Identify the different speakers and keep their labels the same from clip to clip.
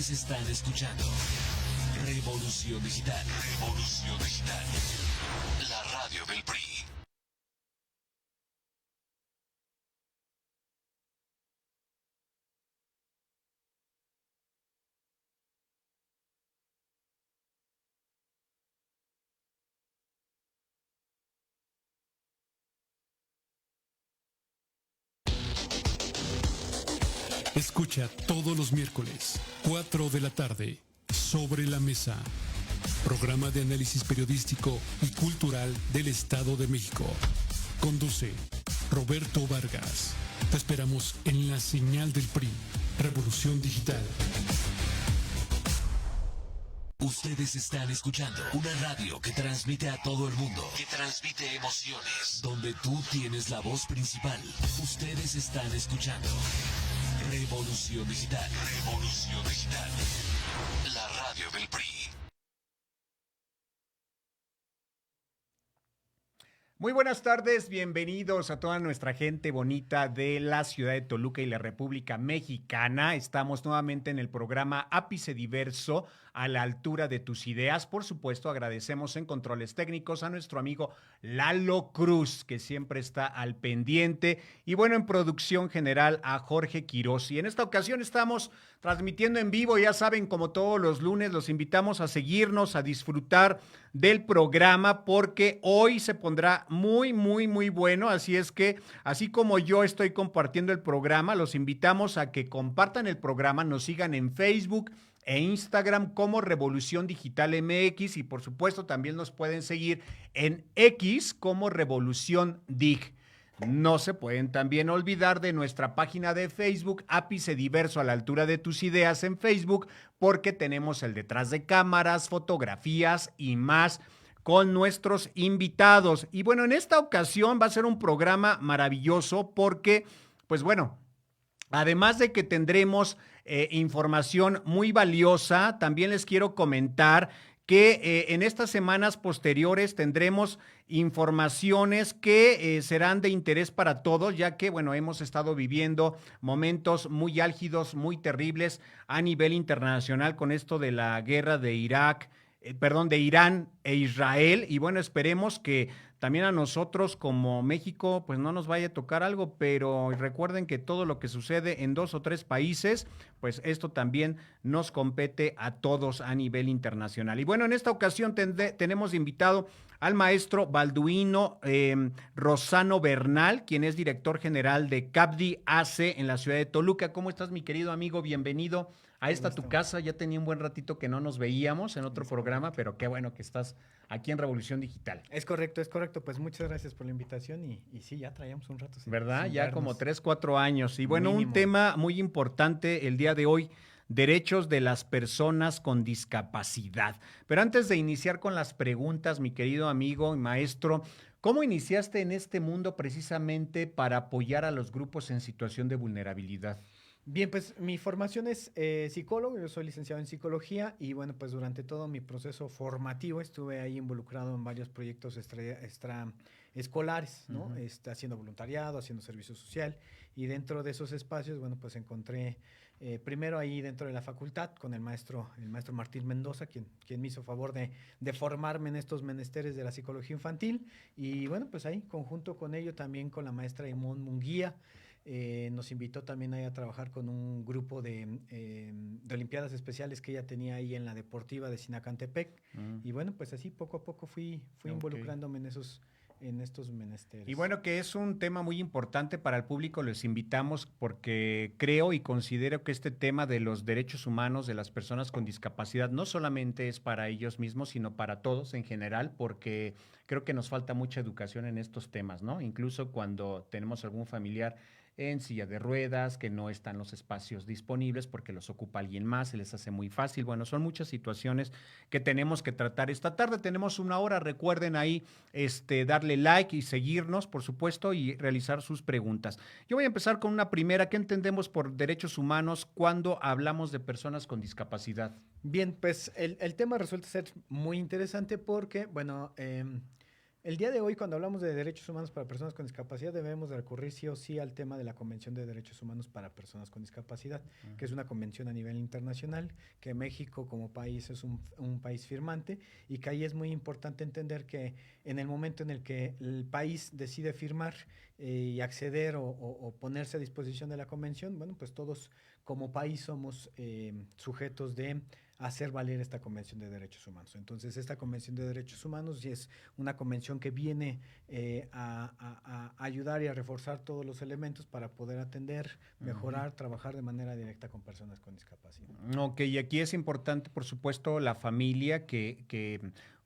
Speaker 1: Ustedes están escuchando Revolución Digital. Revolución Digital. La radio del PRI.
Speaker 2: Escucha todos los miércoles, 4 de la tarde, Sobre la Mesa, programa de análisis periodístico y cultural del Estado de México. Conduce Roberto Vargas. Te esperamos en la señal del PRI, Revolución Digital.
Speaker 1: Ustedes están escuchando una radio que transmite a todo el mundo, que transmite emociones, donde tú tienes la voz principal. Ustedes están escuchando Revolución Digital. Revolución Digital. La radio del PRI.
Speaker 3: Muy buenas tardes, bienvenidos a toda nuestra gente bonita de la ciudad de Toluca y la República Mexicana. Estamos nuevamente en el programa Ápice Diverso, a la altura de tus ideas. Por supuesto, agradecemos en controles técnicos a nuestro amigo Lalo Cruz, que siempre está al pendiente. Y bueno, en producción general a Jorge Quiroz. Y en esta ocasión estamos transmitiendo en vivo, ya saben, como todos los lunes, los invitamos a seguirnos, a disfrutar del programa, porque hoy se pondrá muy bueno. Así es que, así como yo estoy compartiendo el programa, los invitamos a que compartan el programa, nos sigan en Facebook e Instagram como Revolución Digital MX, y por supuesto también nos pueden seguir en X como Revolución Dig. No se pueden también olvidar de nuestra página de Facebook, Ápice Diverso, a la altura de tus ideas en Facebook, porque tenemos el detrás de cámaras, fotografías y más con nuestros invitados. Y bueno, en esta ocasión va a ser un programa maravilloso porque, pues bueno, además de que tendremos información muy valiosa, también les quiero comentar que en estas semanas posteriores tendremos informaciones que serán de interés para todos, ya que, bueno, hemos estado viviendo momentos muy álgidos, muy terribles a nivel internacional con esto de la guerra de de Irán e Israel. Y bueno, esperemos que también a nosotros como México pues no nos vaya a tocar algo, pero recuerden que todo lo que sucede en 2 o 3 países, pues esto también nos compete a todos a nivel internacional. Y bueno, en esta ocasión tenemos invitado al maestro Balduino Rosano Bernal, quien es director general de CAPDI AC en la ciudad de Toluca. ¿Cómo estás, mi querido amigo? Bienvenido a esta tu casa. Ya tenía un buen ratito que no nos veíamos en otro programa, pero qué bueno que estás aquí en Revolución Digital.
Speaker 4: Es correcto. Pues muchas gracias por la invitación y sí, ya traíamos un rato.
Speaker 3: ¿Verdad?
Speaker 4: Sin
Speaker 3: Ya
Speaker 4: vernos.
Speaker 3: como 3, 4 años. Y bueno,
Speaker 4: Mínimo.
Speaker 3: un tema muy importante el día de hoy: derechos de las personas con discapacidad. Pero antes de iniciar con las preguntas, mi querido amigo y maestro, ¿cómo iniciaste en este mundo precisamente para apoyar a los grupos en situación de vulnerabilidad?
Speaker 4: Bien, pues mi formación es psicólogo, yo soy licenciado en psicología y bueno, pues durante todo mi proceso formativo estuve ahí involucrado en varios proyectos extraescolares, ¿no? Haciendo voluntariado, haciendo servicio social, y dentro de esos espacios, bueno, pues encontré primero ahí dentro de la facultad con el maestro Martín Mendoza, quien me hizo favor de formarme en estos menesteres de la psicología infantil, y bueno, pues ahí conjunto con ello también con la maestra Ivonne Munguía. Nos invitó también ahí a trabajar con un grupo de Olimpiadas Especiales que ella tenía ahí en la Deportiva de Sinacantepec. Y bueno, pues así poco a poco fui involucrándome en estos menesteres.
Speaker 3: Y bueno, que es un tema muy importante para el público, les invitamos porque creo y considero que este tema de los derechos humanos de las personas con discapacidad no solamente es para ellos mismos, sino para todos en general, porque creo que nos falta mucha educación en estos temas, ¿no? Incluso cuando tenemos algún familiar en silla de ruedas, que no están los espacios disponibles porque los ocupa alguien más, se les hace muy fácil. Bueno, son muchas situaciones que tenemos que tratar. Esta tarde tenemos 1 hora, recuerden ahí darle like y seguirnos, por supuesto, y realizar sus preguntas. Yo voy a empezar con una primera. ¿Qué entendemos por derechos humanos cuando hablamos de personas con discapacidad?
Speaker 4: Bien, pues el tema resulta ser muy interesante porque, bueno, el día de hoy, cuando hablamos de derechos humanos para personas con discapacidad, debemos de recurrir sí o sí al tema de la Convención de Derechos Humanos para Personas con Discapacidad, que es una convención a nivel internacional, que México como país es un país firmante, y que ahí es muy importante entender que en el momento en el que el país decide firmar y acceder o ponerse a disposición de la convención, bueno, pues todos como país somos sujetos de hacer valer esta Convención de Derechos Humanos. Entonces, esta Convención de Derechos Humanos sí es una convención que viene a ayudar y a reforzar todos los elementos para poder atender, mejorar, trabajar de manera directa con personas con discapacidad.
Speaker 3: Ok, y aquí es importante, por supuesto, la familia que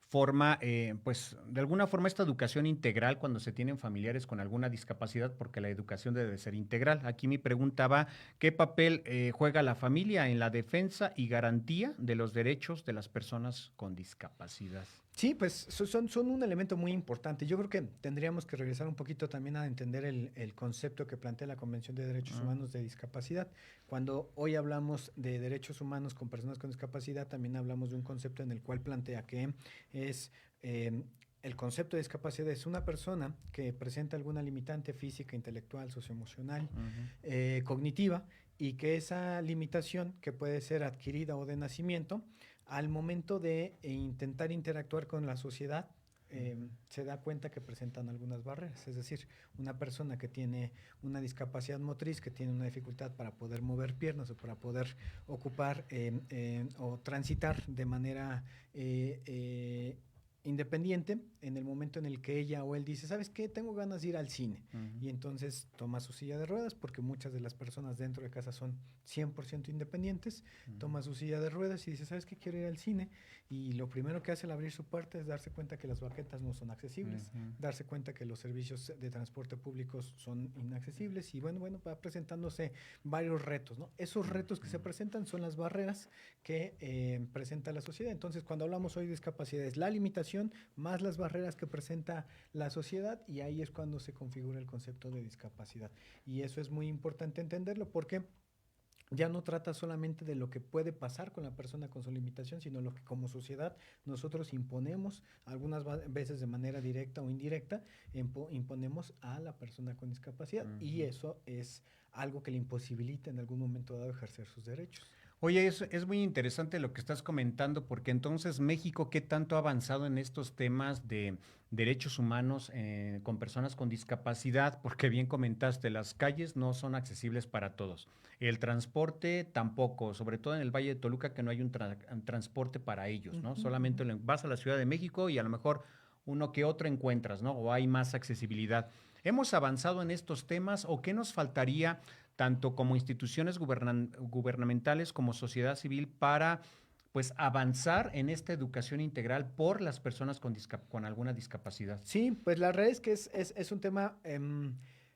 Speaker 3: forma, pues, de alguna forma esta educación integral cuando se tienen familiares con alguna discapacidad, porque la educación debe ser integral. Aquí mi pregunta va, ¿qué papel juega la familia en la defensa y garantía de los derechos de las personas con discapacidad?
Speaker 4: Sí, pues son un elemento muy importante. Yo creo que tendríamos que regresar un poquito también a entender el concepto que plantea la Convención de Derechos Humanos de Discapacidad. Cuando hoy hablamos de derechos humanos con personas con discapacidad, también hablamos de un concepto en el cual plantea que es el concepto de discapacidad es una persona que presenta alguna limitante física, intelectual, socioemocional, cognitiva, y que esa limitación, que puede ser adquirida o de nacimiento, al momento de intentar interactuar con la sociedad, se da cuenta que presentan algunas barreras. Es decir, una persona que tiene una discapacidad motriz, que tiene una dificultad para poder mover piernas o para poder ocupar o transitar de manera independiente, en el momento en el que ella o él dice, ¿sabes qué? Tengo ganas de ir al cine. Y entonces toma su silla de ruedas, porque muchas de las personas dentro de casa son 100% independientes, toma su silla de ruedas y dice, ¿sabes qué? Quiero ir al cine. Y lo primero que hace al abrir su puerta es darse cuenta que las banquetas no son accesibles, darse cuenta que los servicios de transporte públicos son inaccesibles, y bueno, va presentándose varios retos, ¿no? Esos retos que se presentan son las barreras que presenta la sociedad. Entonces, cuando hablamos hoy de discapacidad, es la limitación más las barreras que presenta la sociedad, y ahí es cuando se configura el concepto de discapacidad. Y eso es muy importante entenderlo, porque ya no trata solamente de lo que puede pasar con la persona con su limitación, sino lo que como sociedad nosotros imponemos, algunas veces de manera directa o indirecta, imponemos a la persona con discapacidad. Y eso es algo que le imposibilita en algún momento dado ejercer sus derechos.
Speaker 3: Oye, es muy interesante lo que estás comentando, porque entonces México, ¿qué tanto ha avanzado en estos temas de derechos humanos con personas con discapacidad? Porque bien comentaste, las calles no son accesibles para todos. El transporte tampoco, sobre todo en el Valle de Toluca, que no hay un transporte para ellos, ¿no? Solamente vas a la Ciudad de México y a lo mejor uno que otro encuentras, ¿no? O hay más accesibilidad. ¿Hemos avanzado en estos temas o qué nos faltaría tanto como instituciones gubernamentales como sociedad civil para pues avanzar en esta educación integral por las personas con alguna discapacidad?
Speaker 4: Sí, pues la verdad es que es un tema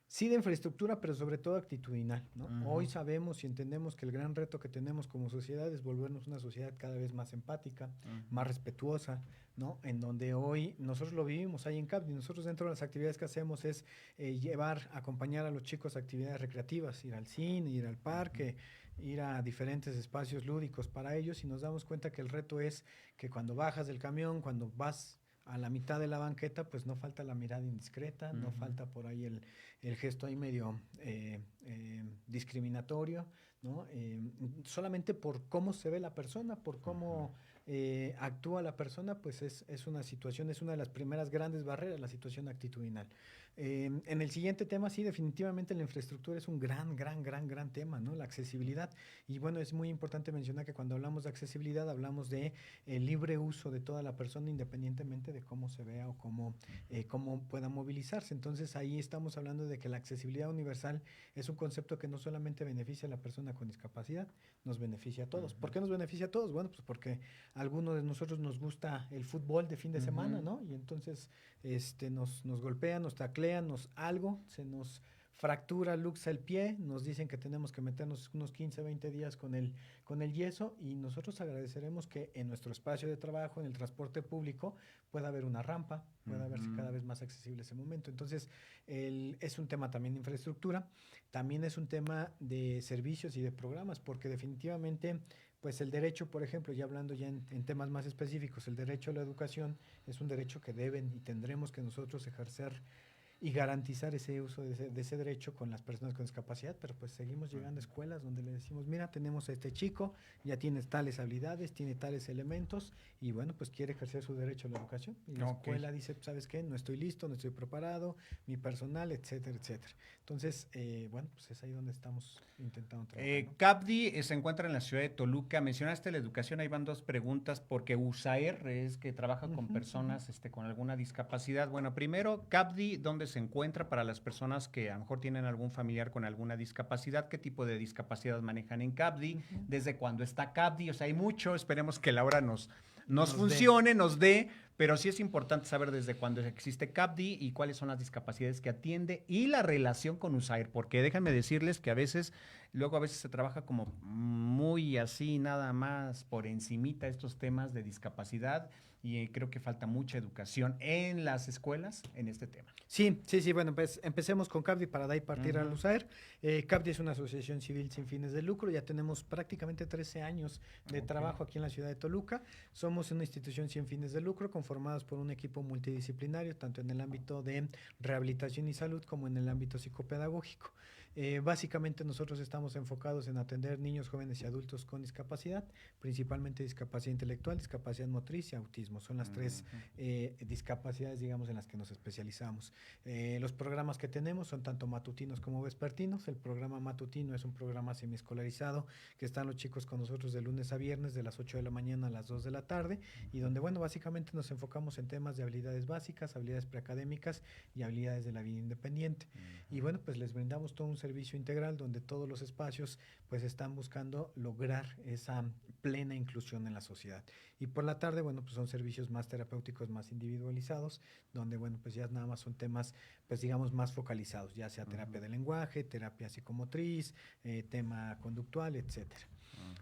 Speaker 4: sí de infraestructura, pero sobre todo actitudinal, ¿no? Hoy sabemos y entendemos que el gran reto que tenemos como sociedad es volvernos una sociedad cada vez más empática, más respetuosa, ¿no? En donde hoy nosotros lo vivimos ahí en CAPDI. Nosotros dentro de las actividades que hacemos es acompañar a los chicos a actividades recreativas, ir al cine, ir al parque, ir a diferentes espacios lúdicos para ellos, y nos damos cuenta que el reto es que cuando bajas del camión, cuando vas a la mitad de la banqueta, pues no falta la mirada indiscreta, no falta por ahí el gesto ahí medio discriminatorio, ¿no? Solamente por cómo se ve la persona, por cómo actúa la persona, pues es una situación, es una de las primeras grandes barreras, la situación actitudinal. En el siguiente tema, sí, definitivamente la infraestructura es un gran tema, ¿no? La accesibilidad. Y bueno, es muy importante mencionar que cuando hablamos de accesibilidad, hablamos de el libre uso de toda la persona, independientemente de cómo se vea o cómo pueda movilizarse. Entonces, ahí estamos hablando de que la accesibilidad universal es un concepto que no solamente beneficia a la persona con discapacidad, nos beneficia a todos. ¿Por qué nos beneficia a todos? Bueno, pues porque a algunos de nosotros nos gusta el fútbol de fin de semana, ¿no? Y entonces nos golpean, nos taclean, se nos fractura, luxa el pie, nos dicen que tenemos que meternos unos 15, 20 días con el yeso, y nosotros agradeceremos que en nuestro espacio de trabajo, en el transporte público, pueda haber una rampa, pueda verse cada vez más accesible ese momento. Entonces, es un tema también de infraestructura, también es un tema de servicios y de programas, porque definitivamente pues el derecho, por ejemplo, ya hablando ya en temas más específicos, el derecho a la educación es un derecho que deben y tendremos que nosotros ejercer y garantizar ese uso de ese derecho con las personas con discapacidad, pero pues seguimos llegando a escuelas donde le decimos, mira, tenemos a este chico, ya tiene tales habilidades, tiene tales elementos, y bueno, pues quiere ejercer su derecho a la educación. Y la escuela dice, ¿sabes qué? No estoy listo, no estoy preparado, mi personal, etcétera, etcétera. Entonces, bueno, pues es ahí donde estamos intentando trabajar, ¿no?
Speaker 3: CAPDI se encuentra en la ciudad de Toluca. Mencionaste la educación, ahí van dos preguntas, porque USAER es que trabaja con personas con alguna discapacidad. Bueno, primero, CAPDI, ¿dónde se encuentra para las personas que a lo mejor tienen algún familiar con alguna discapacidad? ¿Qué tipo de discapacidad manejan en CAPDI? ¿Desde cuándo está CAPDI? O sea, hay mucho, esperemos que Laura nos funcione, nos dé, pero sí es importante saber desde cuándo existe CAPDI y cuáles son las discapacidades que atiende y la relación con USAIR, porque déjenme decirles que a veces se trabaja como muy así, nada más por encimita estos temas de discapacidad y creo que falta mucha educación en las escuelas en este tema.
Speaker 4: Sí, bueno, pues empecemos con CAPDI para de ahí partir al USAER. CAPDI es una asociación civil sin fines de lucro, ya tenemos prácticamente 13 años de trabajo aquí en la ciudad de Toluca. Somos una institución sin fines de lucro conformados por un equipo multidisciplinario, tanto en el ámbito de rehabilitación y salud como en el ámbito psicopedagógico. Básicamente nosotros estamos enfocados en atender niños, jóvenes y adultos con discapacidad, principalmente discapacidad intelectual, discapacidad motriz y autismo. Son las tres discapacidades, digamos, en las que nos especializamos. Los programas que tenemos son tanto matutinos como vespertinos. El programa matutino es un programa semiescolarizado que están los chicos con nosotros de lunes a viernes de las 8 de la mañana a las 2 de la tarde y donde, bueno, básicamente nos enfocamos en temas de habilidades básicas, habilidades preacadémicas y habilidades de la vida independiente. Y bueno, pues les brindamos todo un servicio integral donde todos los espacios pues están buscando lograr esa plena inclusión en la sociedad. Y por la tarde, bueno, pues son servicios más terapéuticos, más individualizados, donde, bueno, pues ya nada más son temas, pues digamos, más focalizados, ya sea terapia de lenguaje, terapia psicomotriz, tema conductual, etcétera.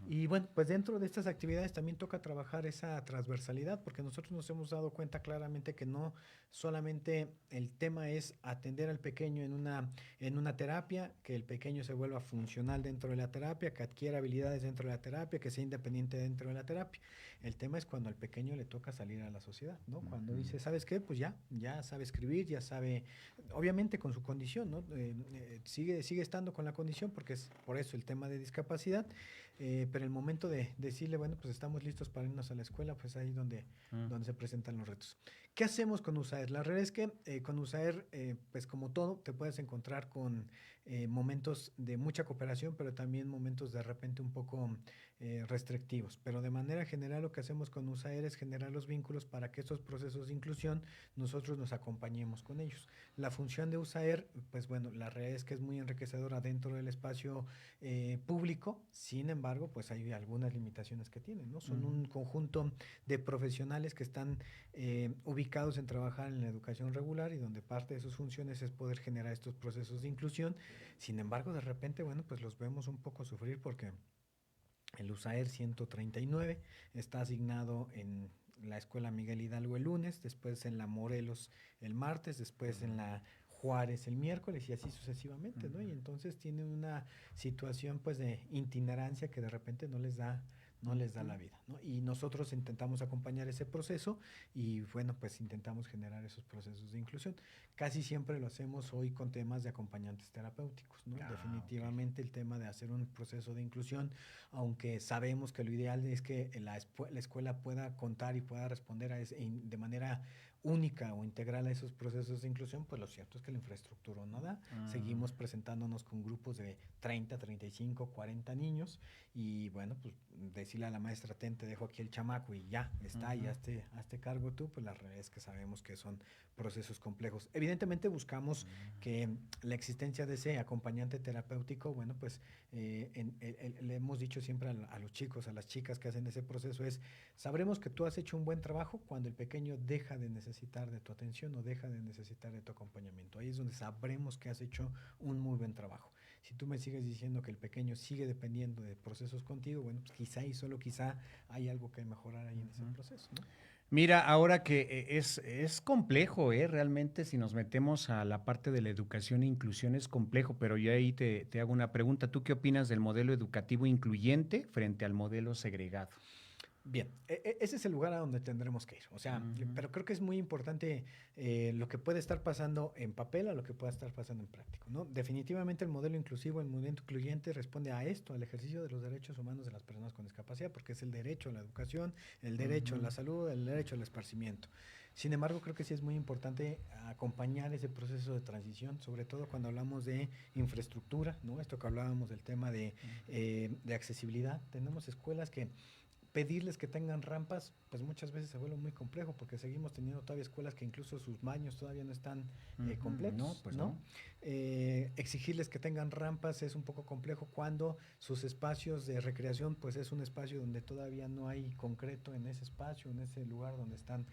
Speaker 4: Y bueno, pues dentro de estas actividades también toca trabajar esa transversalidad, porque nosotros nos hemos dado cuenta claramente que no solamente el tema es atender al pequeño en una terapia, que el pequeño se vuelva funcional dentro de la terapia, que adquiera habilidades dentro de la terapia, que sea independiente dentro de la terapia. El tema es cuando al pequeño le toca salir a la sociedad, ¿no? Cuando dice, ¿sabes qué? Pues ya sabe escribir, ya sabe, obviamente con su condición, ¿no? Sigue estando con la condición porque es por eso el tema de discapacidad. Pero el momento de decirle, bueno, pues estamos listos para irnos a la escuela, pues ahí donde se presentan los retos. ¿Qué hacemos con USAER? La realidad es que con USAER, pues como todo, te puedes encontrar con momentos de mucha cooperación, pero también momentos de repente un poco restrictivos. Pero de manera general lo que hacemos con USAER es generar los vínculos para que estos procesos de inclusión nosotros nos acompañemos con ellos. La función de USAER, pues bueno, la realidad es que es muy enriquecedora dentro del espacio público, sin embargo, pues hay algunas limitaciones que tienen, ¿no? Son un conjunto de profesionales que están ubicados en trabajar en la educación regular y donde parte de sus funciones es poder generar estos procesos de inclusión. Sin embargo, de repente, bueno, pues los vemos un poco sufrir porque el USAER 139 está asignado en la Escuela Miguel Hidalgo el lunes, después en la Morelos el martes, después en la Juárez el miércoles y así sucesivamente, ¿no? Y entonces tienen una situación pues de itinerancia que de repente no les da la vida, ¿no? Y nosotros intentamos acompañar ese proceso y bueno, pues intentamos generar esos procesos de inclusión. Casi siempre lo hacemos hoy con temas de acompañantes terapéuticos, ¿no? Definitivamente el tema de hacer un proceso de inclusión, aunque sabemos que lo ideal es que la escuela pueda contar y pueda responder de manera única o integral a esos procesos de inclusión, pues lo cierto es que la infraestructura no da. Seguimos presentándonos con grupos de 30, 35, 40 niños y bueno, pues decirle a la maestra, te dejo aquí el chamaco y ya está, y hazte cargo tú, pues la realidad es que sabemos que son procesos complejos. Evidentemente buscamos que la existencia de ese acompañante terapéutico, bueno, pues le hemos dicho siempre a los chicos, a las chicas que hacen ese proceso es, sabremos que tú has hecho un buen trabajo cuando el pequeño deja de necesitar de tu atención o deja de necesitar de tu acompañamiento. Ahí es donde sabremos que has hecho un muy buen trabajo. Si tú me sigues diciendo que el pequeño sigue dependiendo de procesos contigo, bueno, pues quizá y solo quizá hay algo que mejorar ahí en ese proceso, ¿no?
Speaker 3: Mira, ahora que es complejo, realmente si nos metemos a la parte de la educación e inclusión es complejo, pero yo ahí te hago una pregunta. ¿Tú qué opinas del modelo educativo incluyente frente al modelo segregado?
Speaker 4: Bien, ese es el lugar a donde tendremos que ir. O sea, pero creo que es muy importante lo que puede estar pasando en papel a lo que pueda estar pasando en práctico, ¿no? Definitivamente el modelo inclusivo, el modelo incluyente responde a esto, al ejercicio de los derechos humanos de las personas con discapacidad, porque es el derecho a la educación, el derecho a la salud, el derecho al esparcimiento. Sin embargo, creo que sí es muy importante acompañar ese proceso de transición, sobre todo cuando hablamos de infraestructura, ¿no? Esto que hablábamos del tema de accesibilidad. Tenemos escuelas que pedirles que tengan rampas, pues muchas veces se vuelve muy complejo porque seguimos teniendo todavía escuelas que incluso sus baños todavía no están completos,
Speaker 3: No, pues
Speaker 4: ¿no?
Speaker 3: no.
Speaker 4: Exigirles que tengan rampas es un poco complejo cuando sus espacios de recreación, pues es un espacio donde todavía no hay concreto en ese espacio, en ese lugar donde están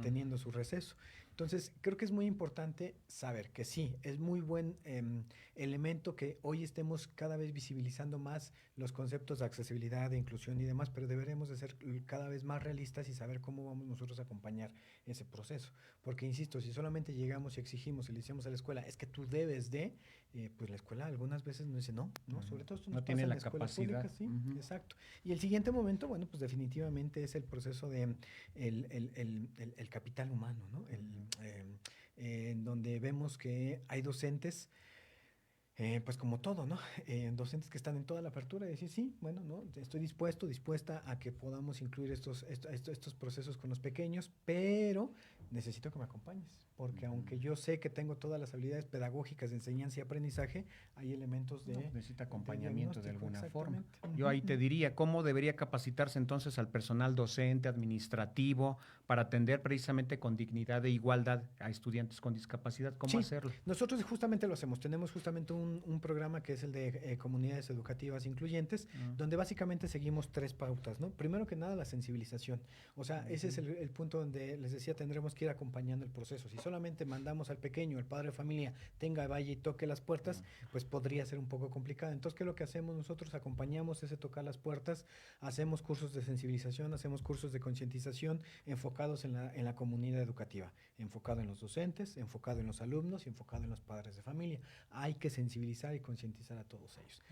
Speaker 4: teniendo su receso. Entonces, creo que es muy importante saber que sí, es muy buen elemento que hoy estemos cada vez visibilizando más los conceptos de accesibilidad, de inclusión y demás, pero deberemos de ser cada vez más realistas y saber cómo vamos nosotros a acompañar ese proceso. Porque, insisto, si solamente llegamos y exigimos y le decimos a la escuela, es que tú debes de, pues la escuela algunas veces nos dice no, ¿no? Sobre todo esto nos
Speaker 3: No
Speaker 4: pasa
Speaker 3: tiene
Speaker 4: en
Speaker 3: la
Speaker 4: la escuela
Speaker 3: capacidad.
Speaker 4: pública, sí, exacto. Y el siguiente momento, bueno, pues definitivamente es el proceso de el capital humano, ¿no? En donde vemos que hay docentes pues como todo, ¿no? Docentes que están en toda la apertura y decir, sí, bueno, ¿no? Estoy dispuesta a que podamos incluir estos procesos con los pequeños, pero necesito que me acompañes, porque aunque yo sé que tengo todas las habilidades pedagógicas de enseñanza y aprendizaje, hay elementos
Speaker 3: No, necesita acompañamiento de alguna forma. Yo ahí te diría, ¿cómo debería capacitarse entonces al personal docente, administrativo, para atender precisamente con dignidad e igualdad a estudiantes con discapacidad? ¿Cómo
Speaker 4: Sí,
Speaker 3: hacerlo?
Speaker 4: nosotros justamente lo hacemos. Tenemos justamente un programa que es el de comunidades educativas incluyentes, donde básicamente seguimos 3 pautas, ¿no? Primero que nada, la sensibilización. O sea, ese es el punto donde les decía, tendremos que ir acompañando el proceso. Si solamente mandamos al pequeño, el padre de familia, tenga, vaya y toque las puertas, pues podría ser un poco complicado. Entonces, ¿qué es lo que hacemos? Nosotros acompañamos ese tocar las puertas, hacemos cursos de sensibilización, hacemos cursos de concientización enfocados en la comunidad educativa, enfocado en los docentes, enfocado en los alumnos y enfocado en los padres de familia. Hay que sensibilizar y concientizar a todos ellos.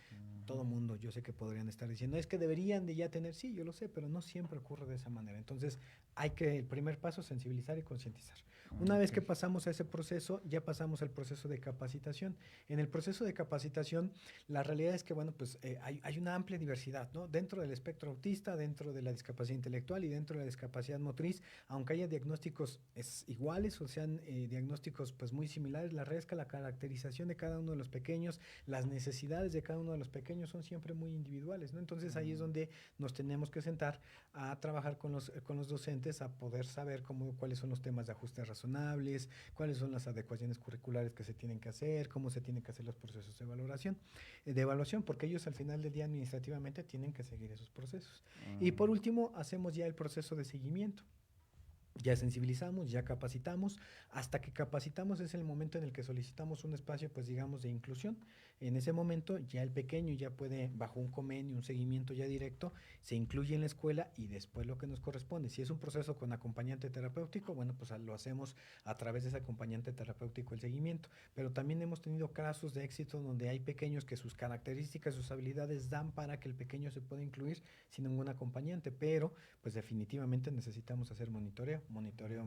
Speaker 4: Todo mundo, yo sé que podrían estar diciendo, es que deberían de ya tener, sí, yo lo sé, pero no siempre ocurre de esa manera. Entonces, el primer paso es sensibilizar y concientizar. Una vez que pasamos a ese proceso, ya pasamos al proceso de capacitación. En el proceso de capacitación, la realidad es que, bueno, pues hay una amplia diversidad, ¿no? Dentro del espectro autista, dentro de la discapacidad intelectual y dentro de la discapacidad motriz, aunque haya diagnósticos iguales o sean diagnósticos pues muy similares, la realidad es que la caracterización de cada uno de los pequeños, las necesidades de cada uno de los pequeños son siempre muy individuales, ¿no? Entonces ahí es donde nos tenemos que sentar a trabajar con los docentes, a poder saber cuáles son los temas de ajustes razonables, cuáles son las adecuaciones curriculares que se tienen que hacer, cómo se tienen que hacer los procesos de evaluación, porque ellos al final del día administrativamente tienen que seguir esos procesos. Y por último, hacemos ya el proceso de seguimiento. Ya sensibilizamos, ya capacitamos. Hasta que capacitamos es el momento en el que solicitamos un espacio, pues digamos, de inclusión. En ese momento ya el pequeño ya puede, bajo un convenio, un seguimiento ya directo, se incluye en la escuela y después lo que nos corresponde. Si es un proceso con acompañante terapéutico, bueno, pues lo hacemos a través de ese acompañante terapéutico el seguimiento. Pero también hemos tenido casos de éxito donde hay pequeños que sus características, sus habilidades dan para que el pequeño se pueda incluir sin ningún acompañante, pero pues definitivamente necesitamos hacer monitoreo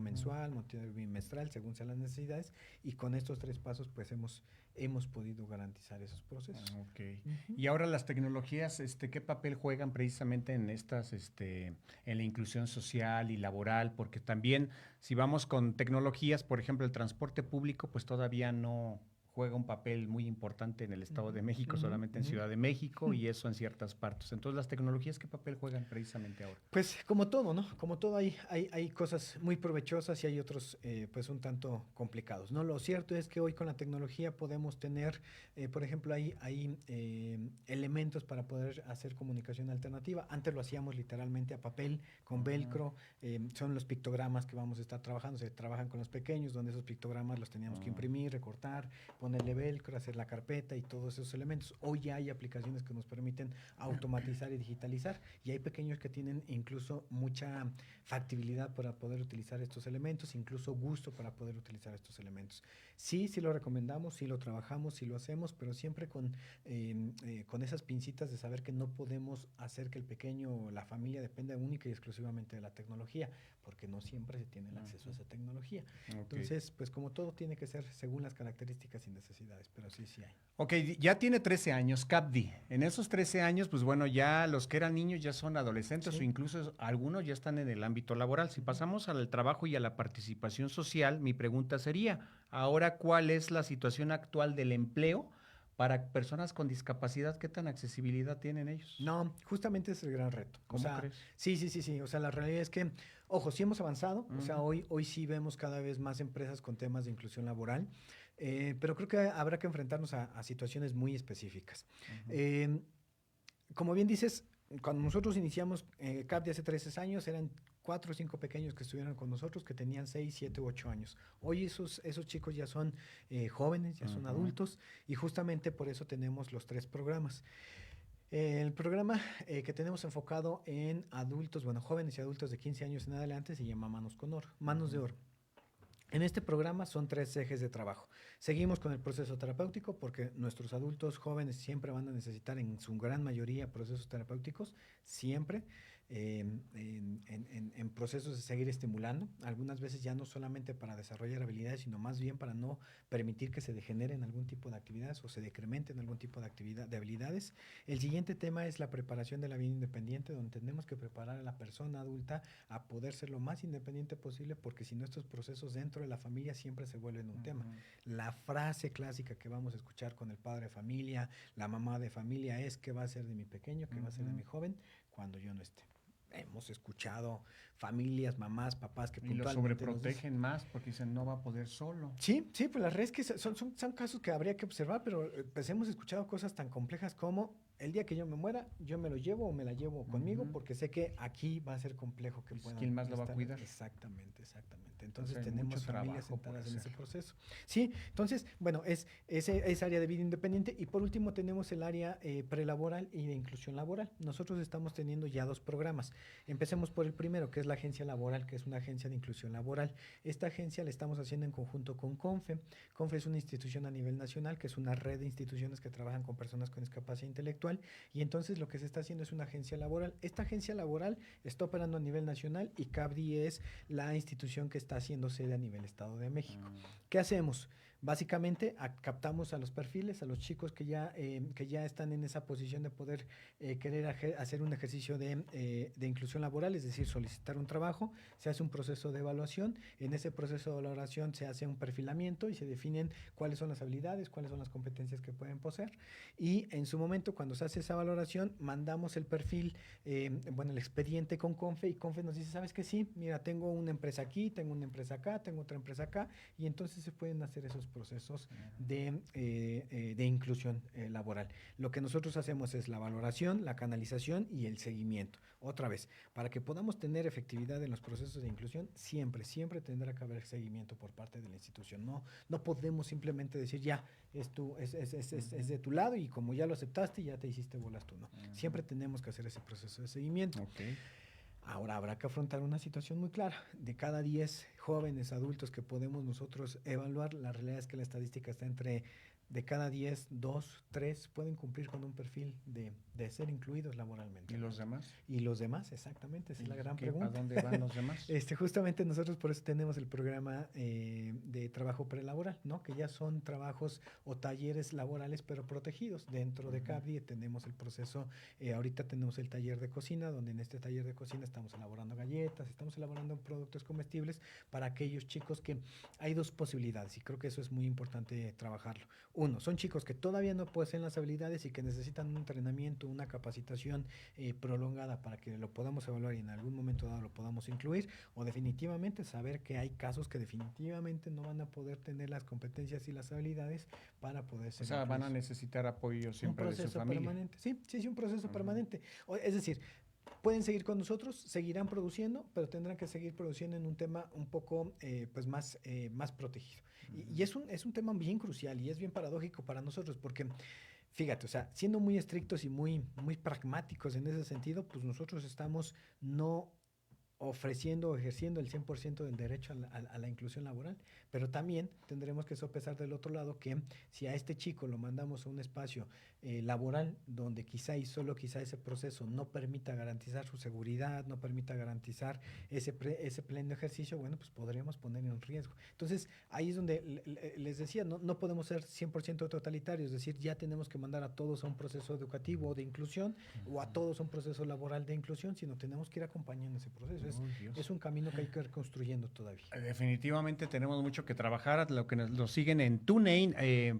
Speaker 4: mensual, monitoreo bimestral, según sean las necesidades, y con estos 3 pasos pues hemos podido garantizar esos procesos.
Speaker 3: Okay. Y ahora las tecnologías, ¿qué papel juegan precisamente en estas, en la inclusión social y laboral? Porque también, si vamos con tecnologías, por ejemplo, el transporte público, pues todavía no juega un papel muy importante en el Estado de México, solamente en Ciudad de México y eso en ciertas partes. Entonces, ¿las tecnologías qué papel juegan precisamente ahora?
Speaker 4: Pues como todo, ¿no? Como todo hay cosas muy provechosas y hay otros pues un tanto complicados, ¿no? Lo cierto es que hoy con la tecnología podemos tener, por ejemplo, hay elementos para poder hacer comunicación alternativa. Antes lo hacíamos literalmente a papel, con velcro, son los pictogramas que vamos a estar trabajando, se trabajan con los pequeños, donde esos pictogramas los teníamos que imprimir, recortar, poner ponerle velcro, hacer la carpeta y todos esos elementos. Hoy ya hay aplicaciones que nos permiten automatizar y digitalizar, y hay pequeños que tienen incluso mucha factibilidad para poder utilizar estos elementos, incluso gusto para poder utilizar estos elementos. Sí, sí lo recomendamos, sí lo trabajamos, sí lo hacemos, pero siempre con esas pincitas de saber que no podemos hacer que el pequeño o la familia dependa única y exclusivamente de la tecnología, porque no siempre se tiene el acceso a esa tecnología.
Speaker 3: Ok.
Speaker 4: Entonces, pues como todo tiene que ser según las características y necesidades, pero sí, sí hay.
Speaker 3: Ok, ya tiene 13 años, Capdi. En esos 13 años, pues bueno, ya los que eran niños ya son adolescentes
Speaker 4: Sí.
Speaker 3: o incluso algunos ya están en el ámbito laboral. Si pasamos al trabajo y a la participación social, mi pregunta sería, ahora, ¿cuál es la situación actual del empleo para personas con discapacidad? ¿Qué tan accesibilidad tienen ellos?
Speaker 4: No, justamente es el gran reto.
Speaker 3: ¿Cómo crees?
Speaker 4: Sí. O sea, la realidad es que, ojo, sí hemos avanzado. O sea,
Speaker 3: Ujú.
Speaker 4: hoy sí vemos cada vez más empresas con temas de inclusión laboral, pero creo que habrá que enfrentarnos a situaciones muy específicas. Eh, Como bien dices, cuando nosotros iniciamos CAP hace 13 años, eran 4 o 5 pequeños que estuvieron con nosotros que tenían 6, 7 u 8 años. Hoy esos chicos ya son jóvenes, ya son
Speaker 3: Ujú.
Speaker 4: adultos, y justamente por eso tenemos los 3 programas. El programa que tenemos enfocado en adultos, bueno, jóvenes y adultos de 15 años en adelante se llama Manos con Oro, Manos de Oro. En este programa son 3 ejes de trabajo. Seguimos con el proceso terapéutico porque nuestros adultos jóvenes siempre van a necesitar en su gran mayoría procesos terapéuticos, siempre, en procesos de seguir estimulando, algunas veces ya no solamente para desarrollar habilidades, sino más bien para no permitir que se degeneren algún tipo de actividades o se decrementen algún tipo de actividad de habilidades. El siguiente tema es la preparación de la vida independiente, donde tenemos que preparar a la persona adulta a poder ser lo más independiente posible, porque si no estos procesos dentro de la familia siempre se vuelven un tema. La frase clásica que vamos a escuchar con el padre de familia, la mamá de familia es: ¿qué va a ser de mi pequeño? ¿Qué va a ser de mi joven cuando yo no esté? Hemos escuchado familias, mamás, papás que
Speaker 3: Y lo
Speaker 4: puntualmente nos dicen,
Speaker 3: sobreprotegen más porque dicen no va a poder solo.
Speaker 4: sí, sí, pues las redes que son casos que habría que observar, pero pues hemos escuchado cosas tan complejas como: el día que yo me muera, yo me lo llevo o me la llevo conmigo,
Speaker 3: Ujú.
Speaker 4: porque sé que aquí va a ser complejo que
Speaker 3: Pues,
Speaker 4: puedan
Speaker 3: ¿quién más lo va a
Speaker 4: estar.
Speaker 3: cuidar?
Speaker 4: Exactamente. Entonces
Speaker 3: Hay
Speaker 4: tenemos
Speaker 3: mucho
Speaker 4: familias
Speaker 3: trabajo por
Speaker 4: sentadas en ese
Speaker 3: hacer.
Speaker 4: proceso. Sí, entonces, bueno, es área de vida independiente, y por último tenemos el área prelaboral y de inclusión laboral. Nosotros estamos teniendo ya 2 programas. Empecemos por el primero, que es la agencia laboral, que es una agencia de inclusión laboral. Esta agencia la estamos haciendo en conjunto con CONFE. CONFE es una institución a nivel nacional, que es una red de instituciones que trabajan con personas con discapacidad intelectual, y entonces lo que se está haciendo es una agencia laboral. Esta agencia laboral está operando a nivel nacional, y CAPDI es la institución que está haciendo sede a nivel Estado de México. ¿Qué hacemos? Básicamente captamos a los perfiles, a los chicos que ya están en esa posición de poder querer hacer un ejercicio de inclusión laboral, es decir, solicitar un trabajo. Se hace un proceso de evaluación. En ese proceso de valoración se hace un perfilamiento y se definen cuáles son las habilidades, cuáles son las competencias que pueden poseer. Y en su momento, cuando se hace esa valoración, mandamos el perfil, el expediente con CONFE, y CONFE nos dice: ¿sabes qué? Sí, mira, tengo una empresa aquí, tengo una empresa acá, tengo otra empresa acá, y entonces se pueden hacer esos procesos de inclusión laboral. Lo que nosotros hacemos es la valoración, la canalización y el seguimiento. Otra vez, para que podamos tener efectividad en los procesos de inclusión, siempre tendrá que haber seguimiento por parte de la institución. No podemos simplemente decir: ya, es de tu lado, y como ya lo aceptaste, ya te hiciste bolas tú. No, siempre tenemos que hacer ese proceso de seguimiento.
Speaker 3: Ok.
Speaker 4: Ahora habrá que afrontar una situación muy clara. De cada 10 jóvenes adultos que podemos nosotros evaluar, la realidad es que la estadística está entre: de cada 10, 2, 3 pueden cumplir con un perfil de ser incluidos laboralmente.
Speaker 3: ¿Y los demás?
Speaker 4: Y los demás, exactamente, esa es la gran
Speaker 3: ¿A
Speaker 4: pregunta.
Speaker 3: dónde van los demás?
Speaker 4: Justamente nosotros por eso tenemos el programa de trabajo prelaboral, ¿no? Que ya son trabajos o talleres laborales, pero protegidos. Dentro de CAPDI tenemos el proceso, ahorita tenemos el taller de cocina, donde en este taller de cocina estamos elaborando galletas, estamos elaborando productos comestibles para aquellos chicos que hay 2 posibilidades, y creo que eso es muy importante trabajarlo. Uno, son chicos que todavía no poseen las habilidades y que necesitan un entrenamiento, una capacitación prolongada para que lo podamos evaluar y en algún momento dado lo podamos incluir, o definitivamente saber que hay casos que definitivamente no van a poder tener las competencias y las habilidades para poder ser
Speaker 3: O sea, van a
Speaker 4: incluidos.
Speaker 3: necesitar apoyo
Speaker 4: Un
Speaker 3: siempre de su
Speaker 4: proceso
Speaker 3: familia.
Speaker 4: permanente, sí, un proceso permanente. Es decir, pueden seguir con nosotros, seguirán produciendo, pero tendrán que seguir produciendo en un tema un poco pues más protegido. Y es un tema bien crucial y es bien paradójico para nosotros porque, fíjate, o sea, siendo muy estrictos y muy pragmáticos en ese sentido, pues nosotros estamos no ofreciendo o ejerciendo el 100% del derecho a la inclusión laboral, pero también tendremos que sopesar del otro lado que si a este chico lo mandamos a un espacio laboral donde quizá y solo quizá ese proceso no permita garantizar su seguridad, no permita garantizar ese pleno ejercicio, bueno, pues podríamos poner en riesgo. Entonces, ahí es donde les decía, no podemos ser 100% totalitarios, es decir, ya tenemos que mandar a todos a un proceso educativo de inclusión o a todos a un proceso laboral de inclusión, sino tenemos que ir acompañando ese proceso. Es un camino que hay que ir construyendo todavía.
Speaker 3: Definitivamente tenemos mucho que trabajar. Lo que nos siguen en TuneIn,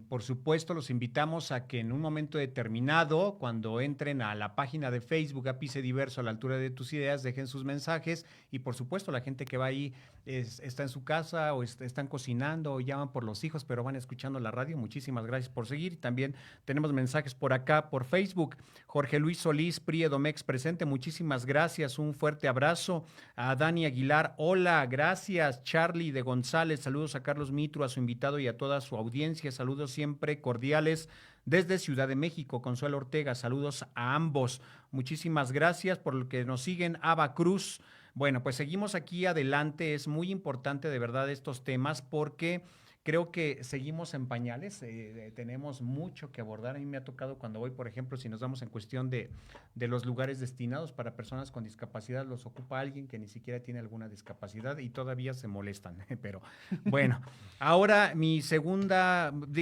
Speaker 3: por supuesto, los invitamos a que en un momento determinado, cuando entren a la página de Facebook Ápice Diverso a la altura de tus ideas, dejen sus mensajes y por supuesto la gente que va ahí está en su casa o están cocinando o llaman por los hijos, pero van escuchando la radio. Muchísimas gracias por seguir. Y también tenemos mensajes por acá, por Facebook. Jorge Luis Solís, PRI Edomex presente. Muchísimas gracias. Un fuerte abrazo. A Dani Aguilar, hola, gracias. Charlie de González, saludos a Carlos Mitro, a su invitado y a toda su audiencia. Saludos siempre cordiales desde Ciudad de México. Consuelo Ortega, saludos a ambos. Muchísimas gracias por lo que nos siguen. Ava Cruz. Bueno, pues seguimos aquí adelante. Es muy importante de verdad estos temas porque creo que seguimos en pañales, tenemos mucho que abordar. A mí me ha tocado cuando voy, por ejemplo, si nos damos en cuestión de los lugares destinados para personas con discapacidad, los ocupa alguien que ni siquiera tiene alguna discapacidad y todavía se molestan. Pero bueno, ahora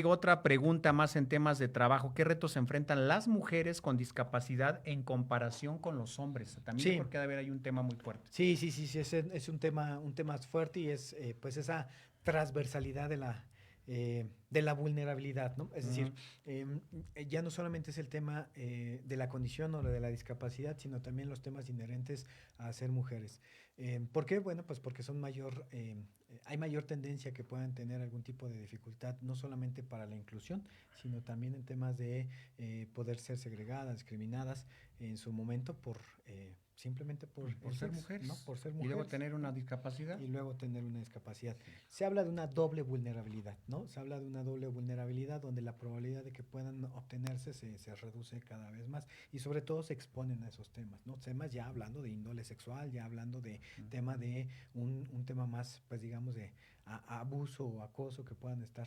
Speaker 3: otra pregunta más en temas de trabajo. ¿Qué retos enfrentan las mujeres con discapacidad en comparación con los hombres? También
Speaker 4: Sí.
Speaker 3: porque debe haber ahí un tema muy fuerte.
Speaker 4: Sí, es un tema fuerte y es pues esa transversalidad de la vulnerabilidad, ¿no? Es decir, ya no solamente es el tema de la condición o de la discapacidad, sino también los temas inherentes a ser mujeres. ¿Por qué? Bueno, pues porque hay mayor tendencia que puedan tener algún tipo de dificultad, no solamente para la inclusión, sino también en temas de poder ser segregadas, discriminadas en su momento simplemente por
Speaker 3: ser
Speaker 4: sexo,
Speaker 3: mujeres,
Speaker 4: ¿no? Por ser
Speaker 3: y
Speaker 4: mujeres.
Speaker 3: luego tener una discapacidad.
Speaker 4: Y luego tener una discapacidad. Se habla de una doble vulnerabilidad, ¿no? Se habla de una doble vulnerabilidad donde la probabilidad de que puedan obtenerse se reduce cada vez más y sobre todo se exponen a esos temas, ¿no? Temas ya hablando de índole sexual, ya hablando de tema de un tema más, pues digamos, de abuso o acoso que puedan estar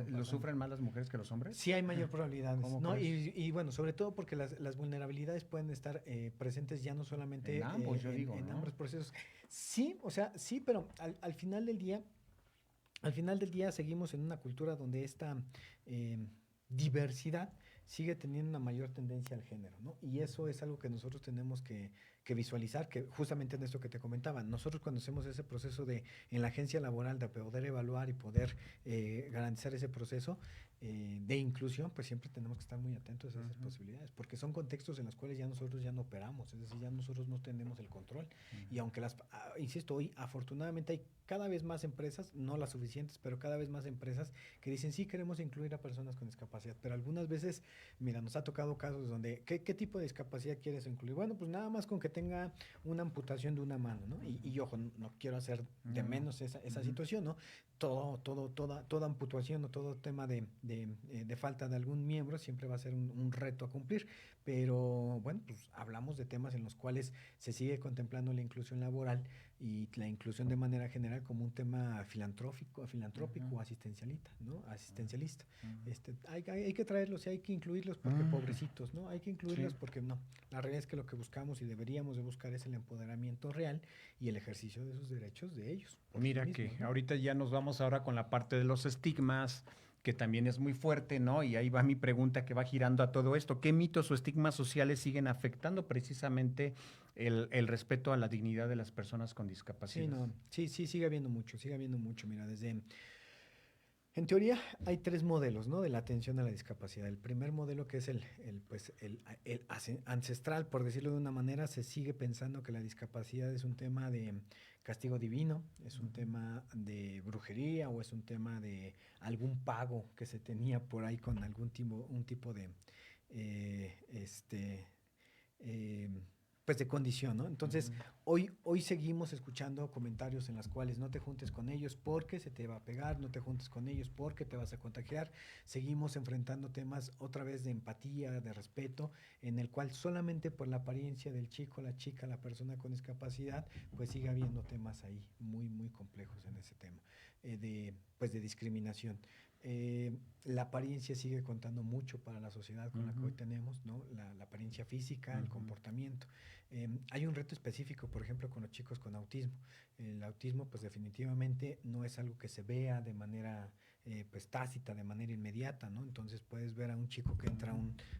Speaker 3: ¿Lo sufren más las mujeres que los hombres?
Speaker 4: Sí hay mayor probabilidades, ¿no?
Speaker 3: Y
Speaker 4: bueno, sobre todo porque las vulnerabilidades pueden estar presentes ya no solamente
Speaker 3: en ambos,
Speaker 4: en ambos procesos. Sí, o sea, sí, pero al final del día seguimos en una cultura donde esta diversidad sigue teniendo una mayor tendencia al género, ¿no? Y eso es algo que nosotros tenemos que visualizar, que justamente en esto que te comentaba, nosotros cuando hacemos ese proceso en la agencia laboral de poder evaluar y poder garantizar ese proceso de inclusión, pues siempre tenemos que estar muy atentos a esas posibilidades, porque son contextos en los cuales ya nosotros ya no operamos, es decir, ya nosotros no tenemos el control. Y aunque insisto, hoy afortunadamente hay cada vez más empresas, no las suficientes, pero cada vez más empresas que dicen sí queremos incluir a personas con discapacidad, pero algunas veces, mira, nos ha tocado casos donde, ¿qué tipo de discapacidad quieres incluir? Bueno, pues nada más con que tenga una amputación de una mano, ¿no? Y ojo, no quiero hacer de menos esa situación, ¿no? Toda amputación o todo tema de falta de algún miembro siempre va a ser un reto a cumplir, pero bueno, pues hablamos de temas en los cuales se sigue contemplando la inclusión laboral y la inclusión de manera general como un tema filantrópico, asistencialista, ¿no? Asistencialista. Hay que traerlos y hay que incluirlos porque pobrecitos, ¿no? Hay que incluirlos porque no. La realidad es que lo que buscamos y deberíamos de buscar es el empoderamiento real y el ejercicio de sus derechos de ellos.
Speaker 3: Mira sí mismos, que ¿no? Ahorita ya nos vamos ahora con la parte de los estigmas, que también es muy fuerte, ¿no? Y ahí va mi pregunta que va girando a todo esto. ¿Qué mitos o estigmas sociales siguen afectando precisamente el respeto a la dignidad de las personas con discapacidad?
Speaker 4: Sí, sigue habiendo mucho. Mira, en teoría hay 3 modelos, ¿no? De la atención a la discapacidad. El primer modelo, que es el ancestral, por decirlo de una manera, se sigue pensando que la discapacidad es un tema de castigo divino, es un tema de brujería o es un tema de algún pago que se tenía por ahí con un tipo de pues de condición, ¿no? Entonces, hoy seguimos escuchando comentarios en los cuales no te juntes con ellos porque se te va a pegar, no te juntes con ellos porque te vas a contagiar. Seguimos enfrentando temas otra vez de empatía, de respeto, en el cual solamente por la apariencia del chico, la chica, la persona con discapacidad, pues sigue habiendo temas ahí muy, muy complejos en ese tema, de discriminación. La apariencia sigue contando mucho para la sociedad con la que hoy tenemos, ¿no? La apariencia física, el comportamiento. Hay un reto específico, por ejemplo, con los chicos con autismo. El autismo, pues definitivamente no es algo que se vea de manera pues tácita, de manera inmediata, ¿no? Entonces puedes ver a un chico que entra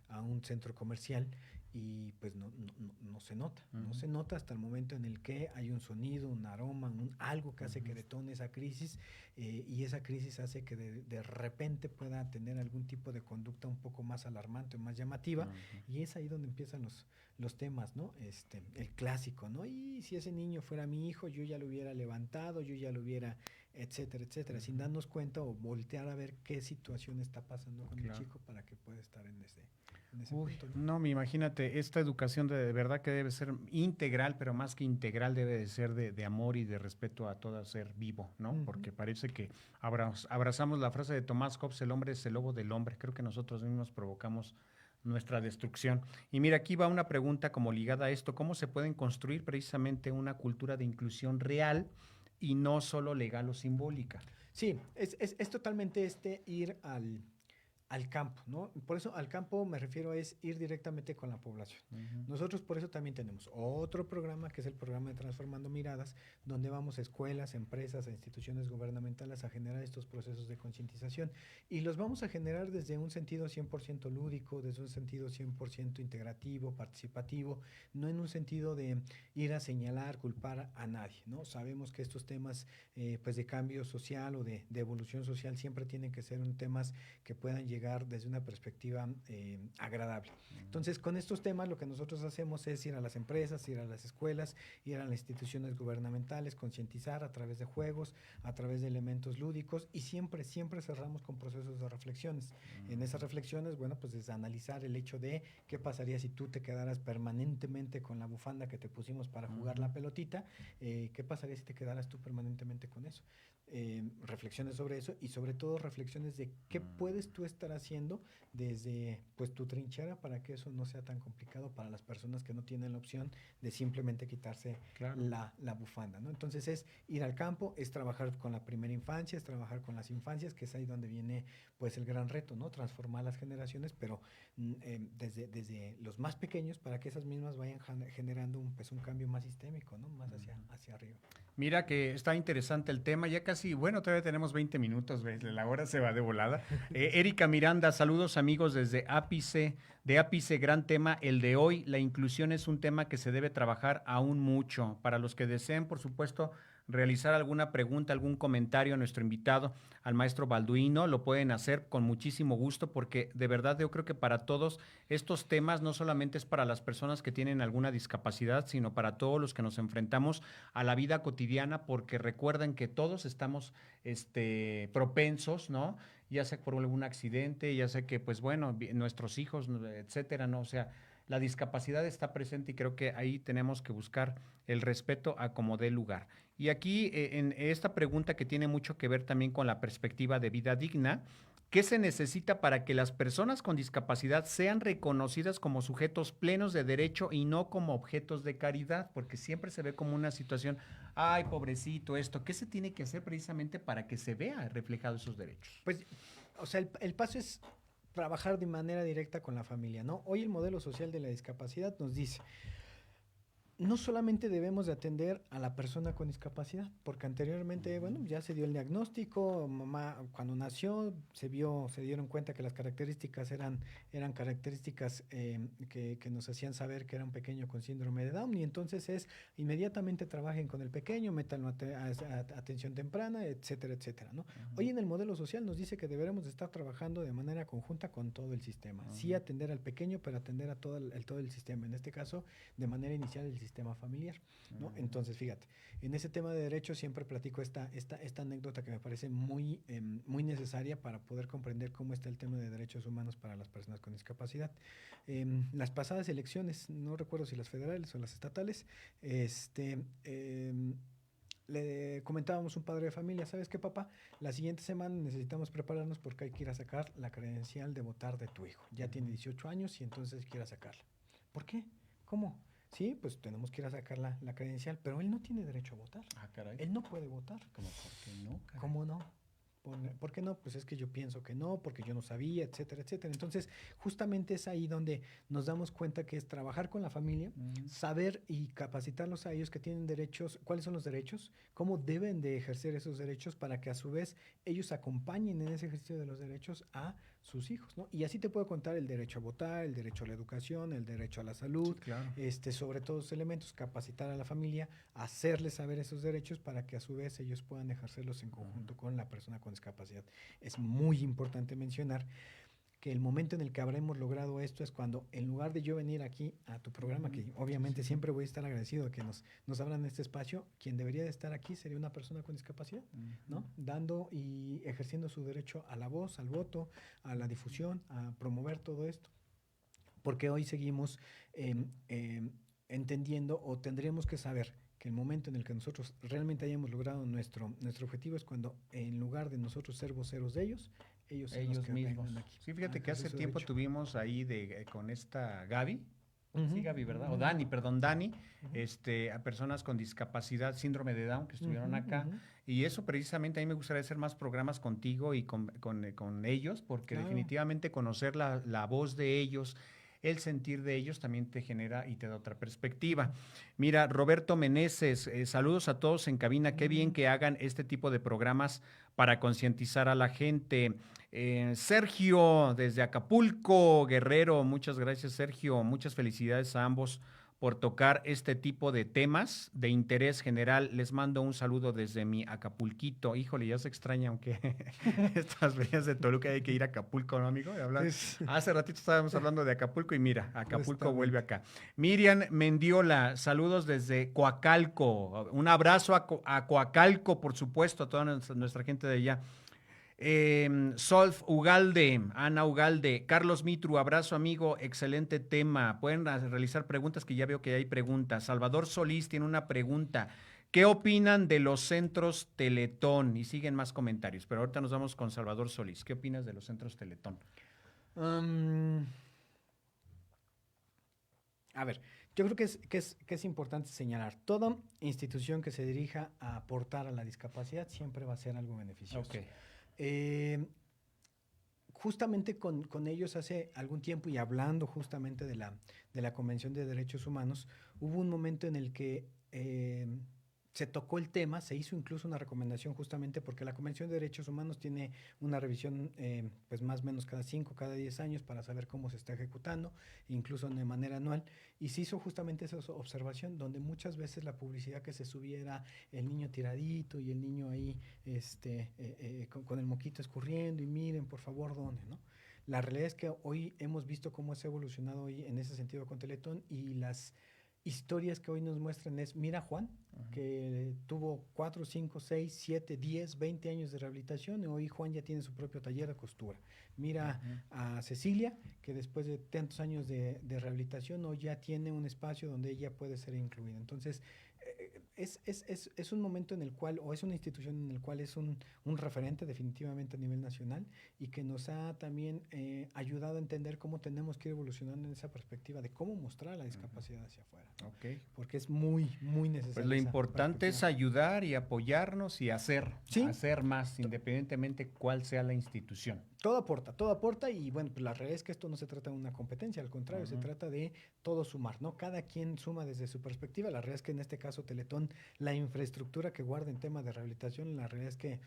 Speaker 4: a un centro comercial y pues no se nota, no se nota hasta el momento en el que hay un sonido, un aroma, algo que hace que detone esa crisis, y esa crisis hace que de repente pueda tener algún tipo de conducta un poco más alarmante o más llamativa, y es ahí donde empiezan los temas, ¿no? El clásico, ¿no? Y si ese niño fuera mi hijo, yo ya lo hubiera levantado, yo ya lo hubiera, etcétera, etcétera, sin darnos cuenta o voltear a ver qué situación está pasando con el chico para que pueda estar en ese punto, ¿no?
Speaker 3: No, me imagínate, esta educación de verdad que debe ser integral, pero más que integral debe de ser de amor y de respeto a todo ser vivo, ¿no? Porque parece que abrazamos la frase de Tomás Hobbes, el hombre es el lobo del hombre. Creo que nosotros mismos provocamos nuestra destrucción. Y mira, aquí va una pregunta como ligada a esto: ¿cómo se pueden construir precisamente una cultura de inclusión real y no solo legal o simbólica?
Speaker 4: Sí, es totalmente ir al campo, ¿no? Por eso al campo me refiero es ir directamente con la población. Nosotros por eso también tenemos otro programa que es el programa de Transformando Miradas, donde vamos a escuelas, empresas, a instituciones gubernamentales a generar estos procesos de concientización, y los vamos a generar desde un sentido 100% lúdico, desde un sentido 100% integrativo, participativo, no en un sentido de ir a señalar, culpar a nadie, ¿no? Sabemos que estos temas pues de cambio social o de evolución social siempre tienen que ser temas que puedan llegar desde una perspectiva agradable. Entonces, con estos temas lo que nosotros hacemos es ir a las empresas, ir a las escuelas, ir a las instituciones gubernamentales, concientizar a través de juegos, a través de elementos lúdicos, y siempre cerramos con procesos de reflexiones. En esas reflexiones, bueno, pues es analizar el hecho de qué pasaría si tú te quedaras permanentemente con la bufanda que te pusimos para jugar la pelotita, qué pasaría si te quedaras tú permanentemente con eso. Reflexiones sobre eso, y sobre todo reflexiones de qué puedes tú estar haciendo desde pues tu trinchera para que eso no sea tan complicado para las personas que no tienen la opción de simplemente quitarse la bufanda, ¿no? Entonces es ir al campo, es trabajar con la primera infancia, es trabajar con las infancias, que es ahí donde viene pues el gran reto, ¿no? Transformar las generaciones, pero desde los más pequeños, para que esas mismas vayan generando un cambio más sistémico, ¿no? Más hacia arriba.
Speaker 3: Mira que está interesante el tema, ya casi, bueno, todavía tenemos 20 minutos, ¿ves? La hora se va de volada. Erika Miranda, saludos amigos desde Ápice, gran tema el de hoy. La inclusión es un tema que se debe trabajar aún mucho. Para los que deseen, por supuesto, realizar alguna pregunta, algún comentario a nuestro invitado, al maestro Balduino, lo pueden hacer con muchísimo gusto, porque de verdad yo creo que para todos estos temas no solamente es para las personas que tienen alguna discapacidad, sino para todos los que nos enfrentamos a la vida cotidiana, porque recuerden que todos estamos propensos, ¿no? Ya sea por algún accidente, ya sea que, pues bueno, nuestros hijos, etcétera, ¿no? O sea, la discapacidad está presente y creo que ahí tenemos que buscar el respeto a como dé lugar. Y aquí, en esta pregunta que tiene mucho que ver también con la perspectiva de vida digna, ¿qué se necesita para que las personas con discapacidad sean reconocidas como sujetos plenos de derecho y no como objetos de caridad? Porque siempre se ve como una situación, ay, pobrecito, esto. ¿Qué se tiene que hacer precisamente para que se vea reflejados esos derechos?
Speaker 4: Pues, o sea, el paso es trabajar de manera directa con la familia, ¿no? Hoy el modelo social de la discapacidad nos dice, no solamente debemos de atender a la persona con discapacidad, porque anteriormente, bueno, ya se dio el diagnóstico, mamá cuando nació se dieron cuenta que las características eran características que nos hacían saber que era un pequeño con síndrome de Down, y entonces inmediatamente trabajen con el pequeño, métanlo a atención temprana, etcétera, etcétera, ¿no? Hoy en el modelo social nos dice que deberemos de estar trabajando de manera conjunta con todo el sistema, sí atender al pequeño, pero atender a todo el sistema, en este caso de manera inicial el sistema sistema familiar, ¿no? Entonces, fíjate, en ese tema de derechos siempre platico esta anécdota que me parece muy, muy necesaria para poder comprender cómo está el tema de derechos humanos para las personas con discapacidad. Las pasadas elecciones, no recuerdo si las federales o las estatales, le comentábamos a un padre de familia, ¿sabes qué, papá? La siguiente semana necesitamos prepararnos porque hay que ir a sacar la credencial de votar de tu hijo. Ya tiene 18 años y entonces quiere sacarla. ¿Por qué? ¿Cómo? Sí, pues tenemos que ir a sacar la credencial, pero él no tiene derecho a votar.
Speaker 3: Ah, caray.
Speaker 4: Él no puede votar.
Speaker 3: ¿Cómo por qué no? Caray?
Speaker 4: ¿Cómo no? ¿Por qué no? Pues es que yo pienso que no, porque yo no sabía, etcétera, etcétera. Entonces, justamente es ahí donde nos damos cuenta que es trabajar con la familia, saber y capacitarlos a ellos que tienen derechos, cuáles son los derechos, cómo deben de ejercer esos derechos para que a su vez ellos acompañen en ese ejercicio de los derechos a sus hijos, ¿no? Y así te puedo contar el derecho a votar, el derecho a la educación, el derecho a la salud,
Speaker 3: Sí, claro.
Speaker 4: sobre todos los elementos, capacitar a la familia, hacerles saber esos derechos para que a su vez ellos puedan ejercerlos en conjunto con la persona con discapacidad. Es muy importante mencionar que el momento en el que habremos logrado esto es cuando, en lugar de yo venir aquí a tu programa, que obviamente siempre voy a estar agradecido de que nos abran este espacio, quien debería de estar aquí sería una persona con discapacidad, ¿no? Dando y ejerciendo su derecho a la voz, al voto, a la difusión, a promover todo esto. Porque hoy seguimos entendiendo o tendríamos que saber que el momento en el que nosotros realmente hayamos logrado nuestro objetivo es cuando, en lugar de nosotros ser voceros de ellos, ellos son los que
Speaker 3: mismos.
Speaker 4: vengan aquí.
Speaker 3: Sí, fíjate
Speaker 4: a
Speaker 3: que hace
Speaker 4: ejercer su
Speaker 3: tiempo
Speaker 4: derecho.
Speaker 3: tuvimos ahí con esta Gaby.
Speaker 4: Ujú.
Speaker 3: Sí, Gaby, ¿verdad? O
Speaker 4: Ujú.
Speaker 3: Dani, perdón, Dani,
Speaker 4: Ujú.
Speaker 3: a personas con discapacidad, síndrome de Down, que estuvieron
Speaker 4: Ujú,
Speaker 3: acá.
Speaker 4: ujú.
Speaker 3: Y eso precisamente a mí me gustaría hacer más programas contigo y con ellos, porque
Speaker 4: Claro.
Speaker 3: definitivamente conocer la voz de ellos, el sentir de ellos también te genera y te da otra perspectiva. Mira, Roberto Meneses, saludos a todos en cabina. Qué bien que hagan este tipo de programas para concientizar a la gente. Sergio, desde Acapulco, Guerrero, muchas gracias, Sergio. Muchas felicidades a ambos por tocar este tipo de temas de interés general. Les mando un saludo desde mi Acapulquito. Híjole, ya se extraña, aunque estas veces de Toluca hay que ir a Acapulco, ¿no, amigo? Hace ratito estábamos hablando de Acapulco y mira, Acapulco vuelve acá. Miriam Mendiola, saludos desde Coacalco. Un abrazo a Coacalco, por supuesto, a toda nuestra gente de allá. Solf Ugalde, Ana Ugalde, Carlos Mitru, abrazo amigo, excelente tema. Pueden realizar preguntas, que ya veo que hay preguntas. Salvador Solís tiene una pregunta. ¿Qué opinan de los centros Teletón? Y siguen más comentarios, pero ahorita nos vamos con Salvador Solís. ¿Qué opinas de los centros Teletón?
Speaker 4: A ver, yo creo que es importante señalar, toda institución que se dirija a aportar a la discapacidad siempre va a ser algo beneficioso.
Speaker 3: Ok.
Speaker 4: Justamente con ellos hace algún tiempo y hablando justamente de la Convención de Derechos Humanos, hubo un momento en el que se tocó el tema, se hizo incluso una recomendación justamente porque la Convención de Derechos Humanos tiene una revisión pues más o menos cada 5, cada 10 años para saber cómo se está ejecutando, incluso de manera anual, y se hizo justamente esa observación donde muchas veces la publicidad que se subía era el niño tiradito y el niño ahí con el moquito escurriendo y miren por favor dónde, ¿no? La realidad es que hoy hemos visto cómo se ha evolucionado hoy en ese sentido con Teletón y las historias que hoy nos muestran es, mira Juan, que tuvo 4, 5, 6, 7, 10, 20 años de rehabilitación y hoy Juan ya tiene su propio taller de costura. Mira a Cecilia, que después de tantos años de rehabilitación hoy ya tiene un espacio donde ella puede ser incluida. Entonces, es un momento en el cual, o es una institución en el cual es un referente definitivamente a nivel nacional y que nos ha también ayudado a entender cómo tenemos que ir evolucionando en esa perspectiva de cómo mostrar la discapacidad hacia afuera.
Speaker 3: Ok.
Speaker 4: Porque es muy, muy necesario.
Speaker 3: Pues lo importante es ayudar y apoyarnos y hacer más, independientemente cuál sea la institución.
Speaker 4: Todo aporta y bueno, pues la realidad es que esto no se trata de una competencia, al contrario, se trata de todo sumar, ¿no? Cada quien suma desde su perspectiva, la realidad es que en este caso Teletón, la infraestructura que guarda en tema de rehabilitación, la realidad es que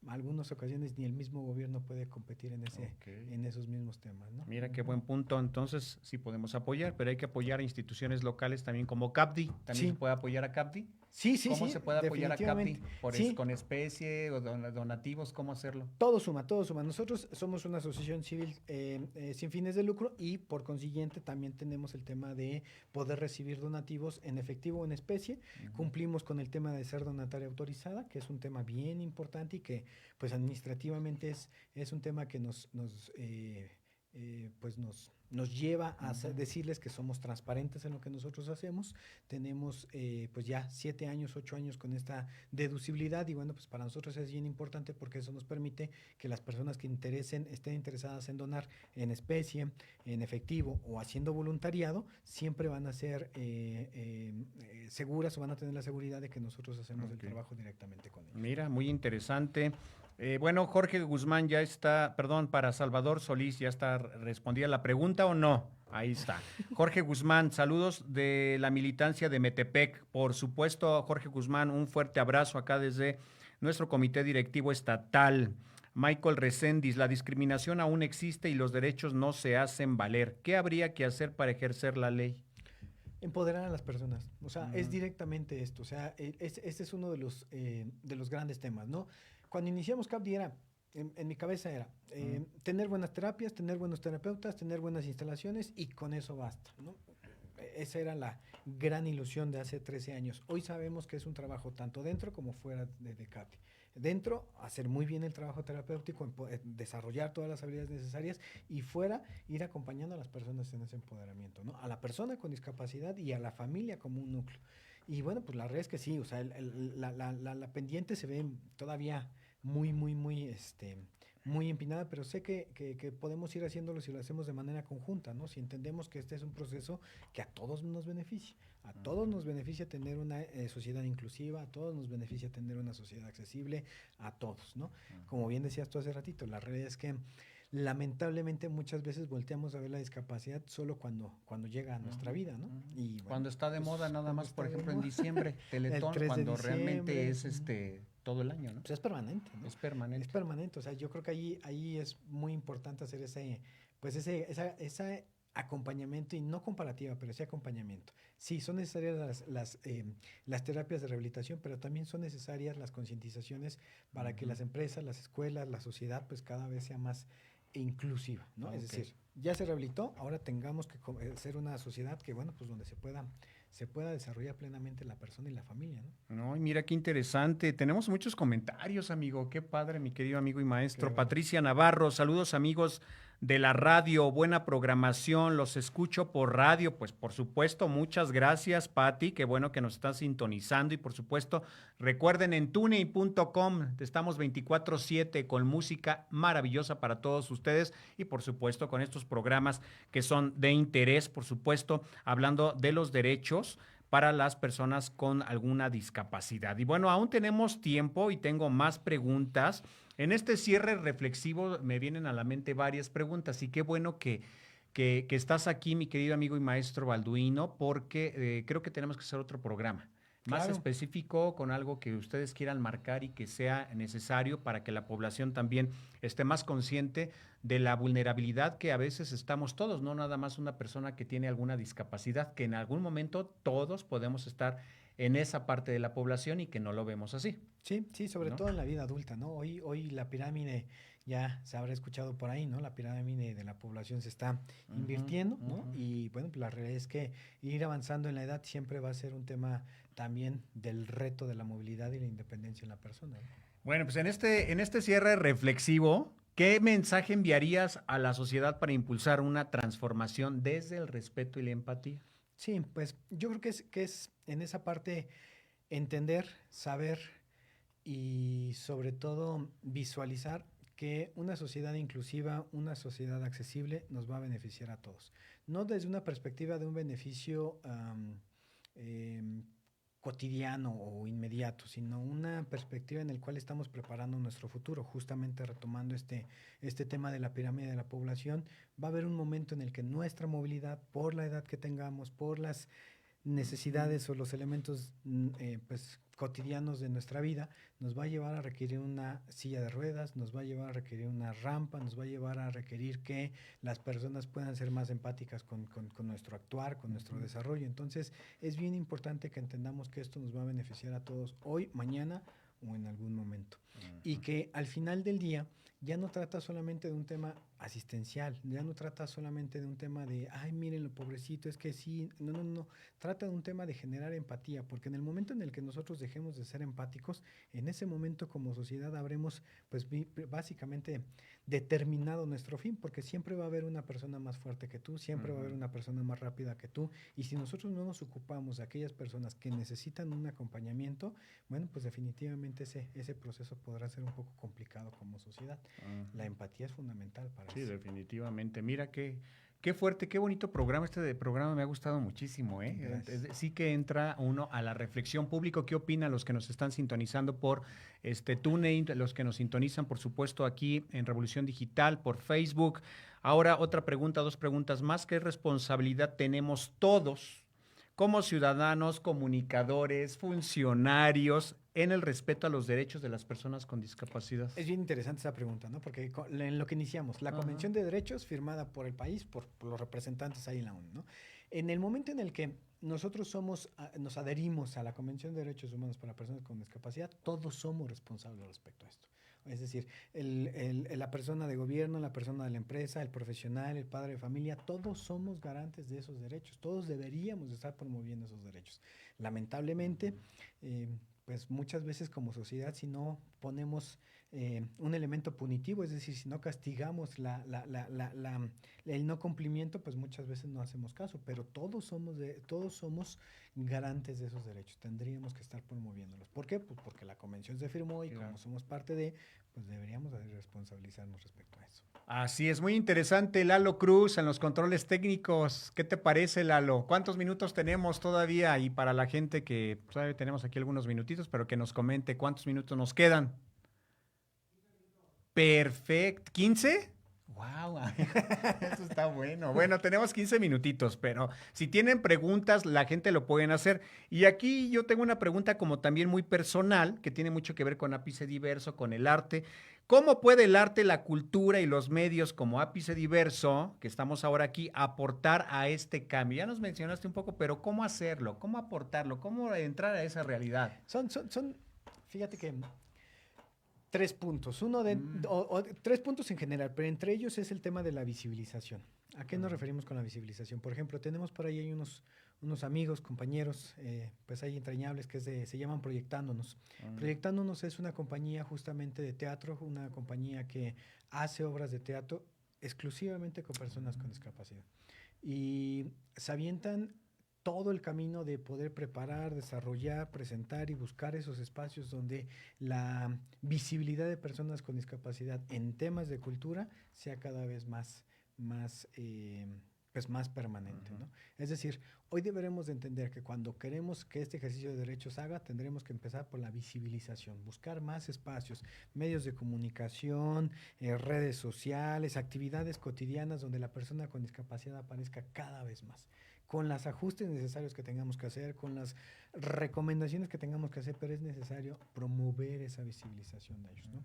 Speaker 4: en algunas ocasiones ni el mismo gobierno puede competir en esos mismos temas, ¿no?
Speaker 3: Mira qué buen punto, entonces sí podemos apoyar, pero hay que apoyar a instituciones locales también como CAPDI, ¿también se puede apoyar a CAPDI?
Speaker 4: Sí, sí,
Speaker 3: ¿Cómo
Speaker 4: sí,
Speaker 3: se puede apoyar a CAPI?
Speaker 4: definitivamente. Sí.
Speaker 3: ¿Con especie o donativos? ¿Cómo hacerlo?
Speaker 4: Todo suma, todo suma. Nosotros somos una asociación civil sin fines de lucro y por consiguiente también tenemos el tema de poder recibir donativos en efectivo o en especie. Cumplimos con el tema de ser donataria autorizada, que es un tema bien importante y que pues administrativamente es un tema que nos lleva a decirles que somos transparentes en lo que nosotros hacemos. Tenemos pues ya 7 años, 8 años con esta deducibilidad y bueno, pues para nosotros es bien importante porque eso nos permite que las personas que estén interesadas en donar en especie, en efectivo o haciendo voluntariado, siempre van a ser seguras o van a tener la seguridad de que nosotros hacemos el trabajo directamente con ellos.
Speaker 3: Mira, muy interesante. Bueno, Jorge Guzmán ya está, perdón, para Salvador Solís ya está respondida la pregunta o no. Ahí está. Jorge Guzmán, saludos de la militancia de Metepec. Por supuesto, Jorge Guzmán, un fuerte abrazo acá desde nuestro comité directivo estatal. Michael Reséndiz, la discriminación aún existe y los derechos no se hacen valer. ¿Qué habría que hacer para ejercer la ley?
Speaker 4: Empoderar a las personas, o sea, es directamente esto, o sea, este es uno de los grandes temas, ¿no? Cuando iniciamos CAPDI en mi cabeza era tener buenas terapias, tener buenos terapeutas, tener buenas instalaciones y con eso basta, ¿no? Esa era la gran ilusión de hace 13 años. Hoy sabemos que es un trabajo tanto dentro como fuera de CAPDI. Dentro, hacer muy bien el trabajo terapéutico, desarrollar todas las habilidades necesarias y fuera, ir acompañando a las personas en ese empoderamiento, ¿no? A la persona con discapacidad y a la familia como un núcleo. Y bueno, pues la realidad es que sí, o sea, la pendiente se ve todavía muy empinada, pero sé que podemos ir haciéndolo si lo hacemos de manera conjunta, ¿no? Si entendemos que este es un proceso que a todos nos beneficia. A todos nos beneficia tener una sociedad inclusiva, a todos nos beneficia tener una sociedad accesible, a todos, ¿no? Como bien decías tú hace ratito, la realidad es que lamentablemente muchas veces volteamos a ver la discapacidad solo cuando llega a nuestra vida, ¿no? Y bueno,
Speaker 3: cuando está de moda nada más, por ejemplo, en
Speaker 4: moda.
Speaker 3: diciembre, Teletón, cuando realmente es todo el año, ¿no?
Speaker 4: Pues es permanente, ¿no?
Speaker 3: Es permanente.
Speaker 4: Es permanente, o sea, yo creo que ahí es muy importante hacer ese acompañamiento y no comparativa, pero ese acompañamiento. Sí, son necesarias las terapias de rehabilitación, pero también son necesarias las concientizaciones para que las empresas, las escuelas, la sociedad, pues cada vez sea más inclusiva, ¿no? Es decir, ya se rehabilitó, ahora tengamos que ser una sociedad que, bueno, pues donde se pueda desarrollar plenamente la persona y la familia, ¿no?
Speaker 3: No, mira qué interesante. Tenemos muchos comentarios, amigo. Qué padre, mi querido amigo y maestro. Patricia Navarro, saludos, amigos de la radio, buena programación, los escucho por radio, pues por supuesto, muchas gracias, Pati, qué bueno que nos están sintonizando y por supuesto, recuerden en tuning.com, estamos 24/7 con música maravillosa para todos ustedes y por supuesto con estos programas que son de interés, por supuesto, hablando de los derechos para las personas con alguna discapacidad. Y bueno, aún tenemos tiempo y tengo más preguntas. En este cierre reflexivo me vienen a la mente varias preguntas y qué bueno que estás aquí, mi querido amigo y maestro Balduino, porque creo que tenemos que hacer otro programa más específico con algo que ustedes quieran marcar y que sea necesario para que la población también esté más consciente de la vulnerabilidad que a veces estamos todos, no nada más una persona que tiene alguna discapacidad, que en algún momento todos podemos estar en esa parte de la población y que no lo vemos así.
Speaker 4: Sí, sí, sobre todo en la vida adulta, ¿no? Hoy la pirámide, ya se habrá escuchado por ahí, ¿no? La pirámide de la población se está invirtiendo, ¿no? Y bueno, pues la realidad es que ir avanzando en la edad siempre va a ser un tema también del reto de la movilidad y la independencia en la persona, ¿no?
Speaker 3: Bueno, pues en este cierre reflexivo, ¿qué mensaje enviarías a la sociedad para impulsar una transformación desde el respeto y la empatía?
Speaker 4: Sí, pues yo creo que es en esa parte entender, saber y sobre todo visualizar que una sociedad inclusiva, una sociedad accesible nos va a beneficiar a todos. No desde una perspectiva de un beneficio cotidiano o inmediato, sino una perspectiva en la cual estamos preparando nuestro futuro. Justamente retomando este tema de la pirámide de la población, va a haber un momento en el que nuestra movilidad, por la edad que tengamos, por las necesidades o los elementos pues cotidianos de nuestra vida, nos va a llevar a requerir una silla de ruedas, nos va a llevar a requerir una rampa, nos va a llevar a requerir que las personas puedan ser más empáticas con nuestro actuar, con nuestro desarrollo. Entonces, es bien importante que entendamos que esto nos va a beneficiar a todos hoy, mañana o en algún momento. Y que al final del día ya no trata solamente de un tema asistencial, ya no trata solamente de un tema de, ay, miren lo pobrecito, es que sí, no, trata de un tema de generar empatía, porque en el momento en el que nosotros dejemos de ser empáticos, en ese momento como sociedad habremos, pues básicamente determinado nuestro fin, porque siempre va a haber una persona más fuerte que tú, siempre va a haber una persona más rápida que tú, y si nosotros no nos ocupamos de aquellas personas que necesitan un acompañamiento, bueno, pues definitivamente ese proceso podrá ser un poco complicado como sociedad. La empatía es fundamental para
Speaker 3: Sí,
Speaker 4: eso.
Speaker 3: definitivamente. Mira qué fuerte, qué bonito programa. Este de programa me ha gustado muchísimo, ¿eh?
Speaker 4: Gracias.
Speaker 3: Sí que entra uno a la reflexión. Público, ¿qué opinan los que nos están sintonizando por TuneIn, los que nos sintonizan, por supuesto, aquí en Revolución Digital, por Facebook? Ahora, otra pregunta, dos preguntas más. ¿Qué responsabilidad tenemos todos como ciudadanos, comunicadores, funcionarios, en el respeto a los derechos de las personas con discapacidad?
Speaker 4: Es bien interesante esa pregunta, ¿no? Porque en lo que iniciamos, la Convención de Derechos firmada por el país, por los representantes ahí en la ONU, ¿no? En el momento en el que nosotros nos adherimos a la Convención de Derechos Humanos para Personas con Discapacidad, todos somos responsables respecto a esto. Es decir, la persona de gobierno, la persona de la empresa, el profesional, el padre de familia, todos somos garantes de esos derechos. Todos deberíamos estar promoviendo esos derechos. Lamentablemente, pues muchas veces como sociedad, si no ponemos un elemento punitivo, es decir, si no castigamos el no cumplimiento, pues muchas veces no hacemos caso, pero todos somos garantes de esos derechos, tendríamos que estar promoviéndolos. ¿Por qué? Pues porque la convención se firmó y como somos parte de, pues deberíamos de responsabilizarnos respecto a eso.
Speaker 3: Así es, muy interesante. Lalo Cruz en los controles técnicos. ¿Qué te parece, Lalo? ¿Cuántos minutos tenemos todavía? Y para la gente que todavía tenemos aquí algunos minutitos, pero que nos comente cuántos minutos nos quedan. Perfecto. ¿15? ¡Wow! Eso está bueno. Bueno, tenemos 15 minutitos, pero si tienen preguntas, la gente lo pueden hacer. Y aquí yo tengo una pregunta como también muy personal, que tiene mucho que ver con Ápice Diverso, con el arte. ¿Cómo puede el arte, la cultura y los medios como Ápice Diverso, que estamos ahora aquí, aportar a este cambio? Ya nos mencionaste un poco, pero ¿cómo hacerlo? ¿Cómo aportarlo? ¿Cómo entrar a esa realidad?
Speaker 4: Fíjate que 3 puntos. Tres puntos en general, pero entre ellos es el tema de la visibilización. ¿A qué nos referimos con la visibilización? Por ejemplo, tenemos por ahí unos amigos, compañeros, pues ahí entrañables que se llaman Proyectándonos. Proyectándonos es una compañía justamente de teatro, una compañía que hace obras de teatro exclusivamente con personas con discapacidad. Y se avientan todo el camino de poder preparar, desarrollar, presentar y buscar esos espacios donde la visibilidad de personas con discapacidad en temas de cultura sea cada vez más permanente, ¿no? Es decir, hoy deberemos de entender que cuando queremos que este ejercicio de derechos se haga, tendremos que empezar por la visibilización, buscar más espacios, medios de comunicación, redes sociales, actividades cotidianas donde la persona con discapacidad aparezca cada vez más, con los ajustes necesarios que tengamos que hacer, con las recomendaciones que tengamos que hacer, pero es necesario promover esa visibilización de ellos, ¿no?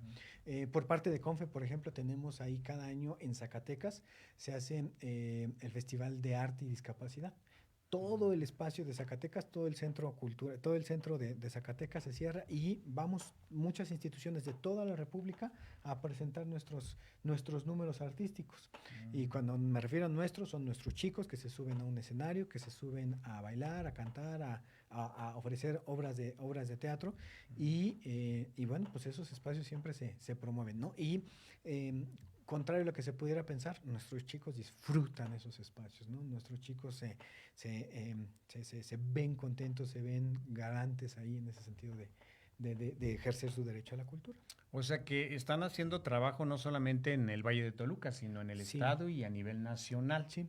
Speaker 4: Por parte de CONFE, por ejemplo, tenemos ahí cada año en Zacatecas, se hace el Festival de Arte y Discapacidad. Todo el espacio de Zacatecas, todo el centro cultura, todo el centro de Zacatecas se cierra y vamos muchas instituciones de toda la República a presentar nuestros números artísticos. Y cuando me refiero a nuestros, son nuestros chicos que se suben a un escenario, que se suben a bailar, a cantar, a ofrecer obras de teatro y bueno, pues esos espacios siempre se promueven, ¿no? Y contrario a lo que se pudiera pensar, nuestros chicos disfrutan esos espacios, ¿no? Nuestros chicos se ven contentos, se ven garantes ahí en ese sentido de ejercer su derecho a la cultura.
Speaker 3: O sea que están haciendo trabajo no solamente en el Valle de Toluca, sino en el estado y a nivel nacional.
Speaker 4: Sí.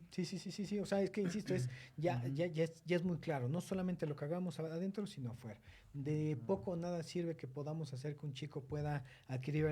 Speaker 4: O sea, es que, insisto, ya es muy claro. No solamente lo que hagamos adentro, sino afuera. De poco o nada sirve que podamos hacer que un chico pueda adquirir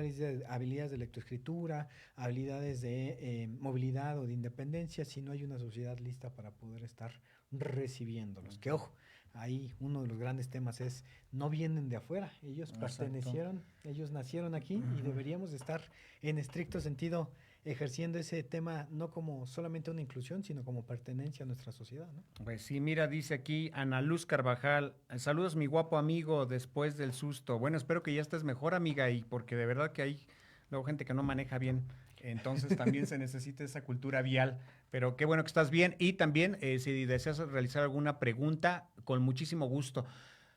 Speaker 4: habilidades de lectoescritura, habilidades de movilidad o de independencia, si no hay una sociedad lista para poder estar recibiéndolos. Que, ojo, ahí uno de los grandes temas es, no vienen de afuera, ellos pertenecieron, ellos nacieron aquí y deberíamos de estar en estricto sentido ejerciendo ese tema no como solamente una inclusión, sino como pertenencia a nuestra sociedad, ¿no?
Speaker 3: Pues sí, mira, dice aquí Ana Luz Carvajal, saludos mi guapo amigo después del susto. Bueno, espero que ya estés mejor, amiga, y porque de verdad que hay luego gente que no maneja bien, entonces también se necesita esa cultura vial, pero qué bueno que estás bien y también si deseas realizar alguna pregunta, con muchísimo gusto.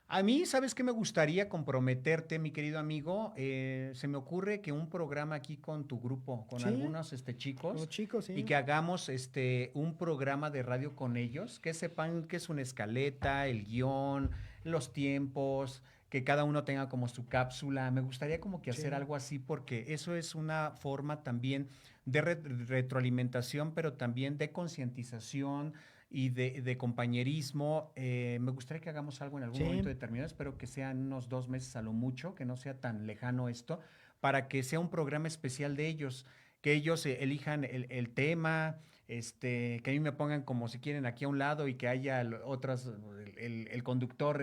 Speaker 3: A mí, ¿sabes qué me gustaría comprometerte, mi querido amigo? Se me ocurre que un programa aquí con tu grupo, con
Speaker 4: Sí,
Speaker 3: algunos
Speaker 4: con
Speaker 3: chicos,
Speaker 4: los chicos,
Speaker 3: y
Speaker 4: sí.
Speaker 3: que hagamos un programa de radio con ellos, que sepan qué es una escaleta, el guión, los tiempos, que cada uno tenga como su cápsula. Me gustaría como que hacer
Speaker 4: Sí.
Speaker 3: algo así, porque eso es una forma también de retroalimentación, pero también de concientización y de compañerismo. Me gustaría que hagamos algo en algún
Speaker 4: Sí.
Speaker 3: momento determinado, espero que sean unos 2 meses a lo mucho, que no sea tan lejano esto, para que sea un programa especial de ellos, que ellos elijan el tema, que a mí me pongan como si quieren aquí a un lado y que haya otras, el conductor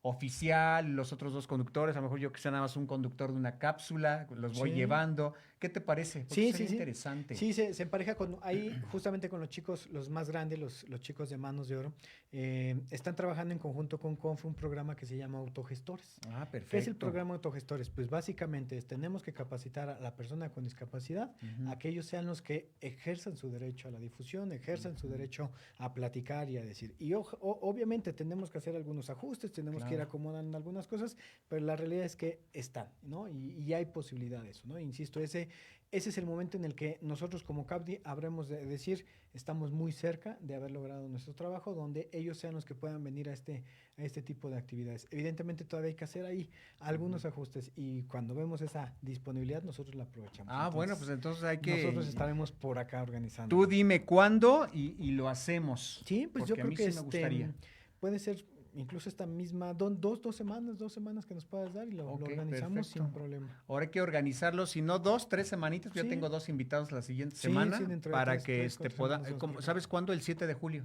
Speaker 3: oficial, los otros dos conductores, a lo mejor yo que sea nada más un conductor de una cápsula, los voy
Speaker 4: Sí.
Speaker 3: llevando. ¿Qué te parece? Porque
Speaker 4: Sí,
Speaker 3: sería
Speaker 4: sí, sí.
Speaker 3: interesante.
Speaker 4: Sí, se empareja con, ahí justamente con los chicos, los más grandes, los chicos de Manos de Oro, están trabajando en conjunto con Confu un programa que se llama Autogestores.
Speaker 3: Ah, perfecto.
Speaker 4: ¿Qué es el programa Autogestores? Pues básicamente tenemos que capacitar a la persona con discapacidad a que ellos sean los que ejerzan su derecho a la difusión, ejerzan su derecho a platicar y a decir. Y obviamente tenemos que hacer algunos ajustes, tenemos que ir acomodando algunas cosas, pero la realidad es que están, ¿no? Y hay posibilidad de eso, ¿no? Insisto, ese es el momento en el que nosotros como CAPDI habremos de decir, estamos muy cerca de haber logrado nuestro trabajo, donde ellos sean los que puedan venir a este tipo de actividades. Evidentemente todavía hay que hacer ahí algunos ajustes y cuando vemos esa disponibilidad nosotros la aprovechamos.
Speaker 3: Ah, bueno, pues entonces hay que...
Speaker 4: Nosotros estaremos por acá organizando.
Speaker 3: Tú dime cuándo y lo hacemos.
Speaker 4: Sí, pues yo
Speaker 3: porque
Speaker 4: creo
Speaker 3: a mí
Speaker 4: que
Speaker 3: sí me gustaría.
Speaker 4: puede ser incluso esta misma, dos semanas que nos puedas dar y lo
Speaker 3: Ok,
Speaker 4: organizamos
Speaker 3: perfecto.
Speaker 4: sin problema.
Speaker 3: Ahora hay que organizarlo, si no 2, 3 semanitas, yo
Speaker 4: Sí.
Speaker 3: tengo 2 invitados la siguiente
Speaker 4: Sí,
Speaker 3: semana
Speaker 4: sí, dentro de
Speaker 3: para
Speaker 4: tres,
Speaker 3: que
Speaker 4: 4
Speaker 3: pueda,
Speaker 4: semanas nos
Speaker 3: ¿sabes
Speaker 4: preparamos.
Speaker 3: cuándo? El 7 de julio.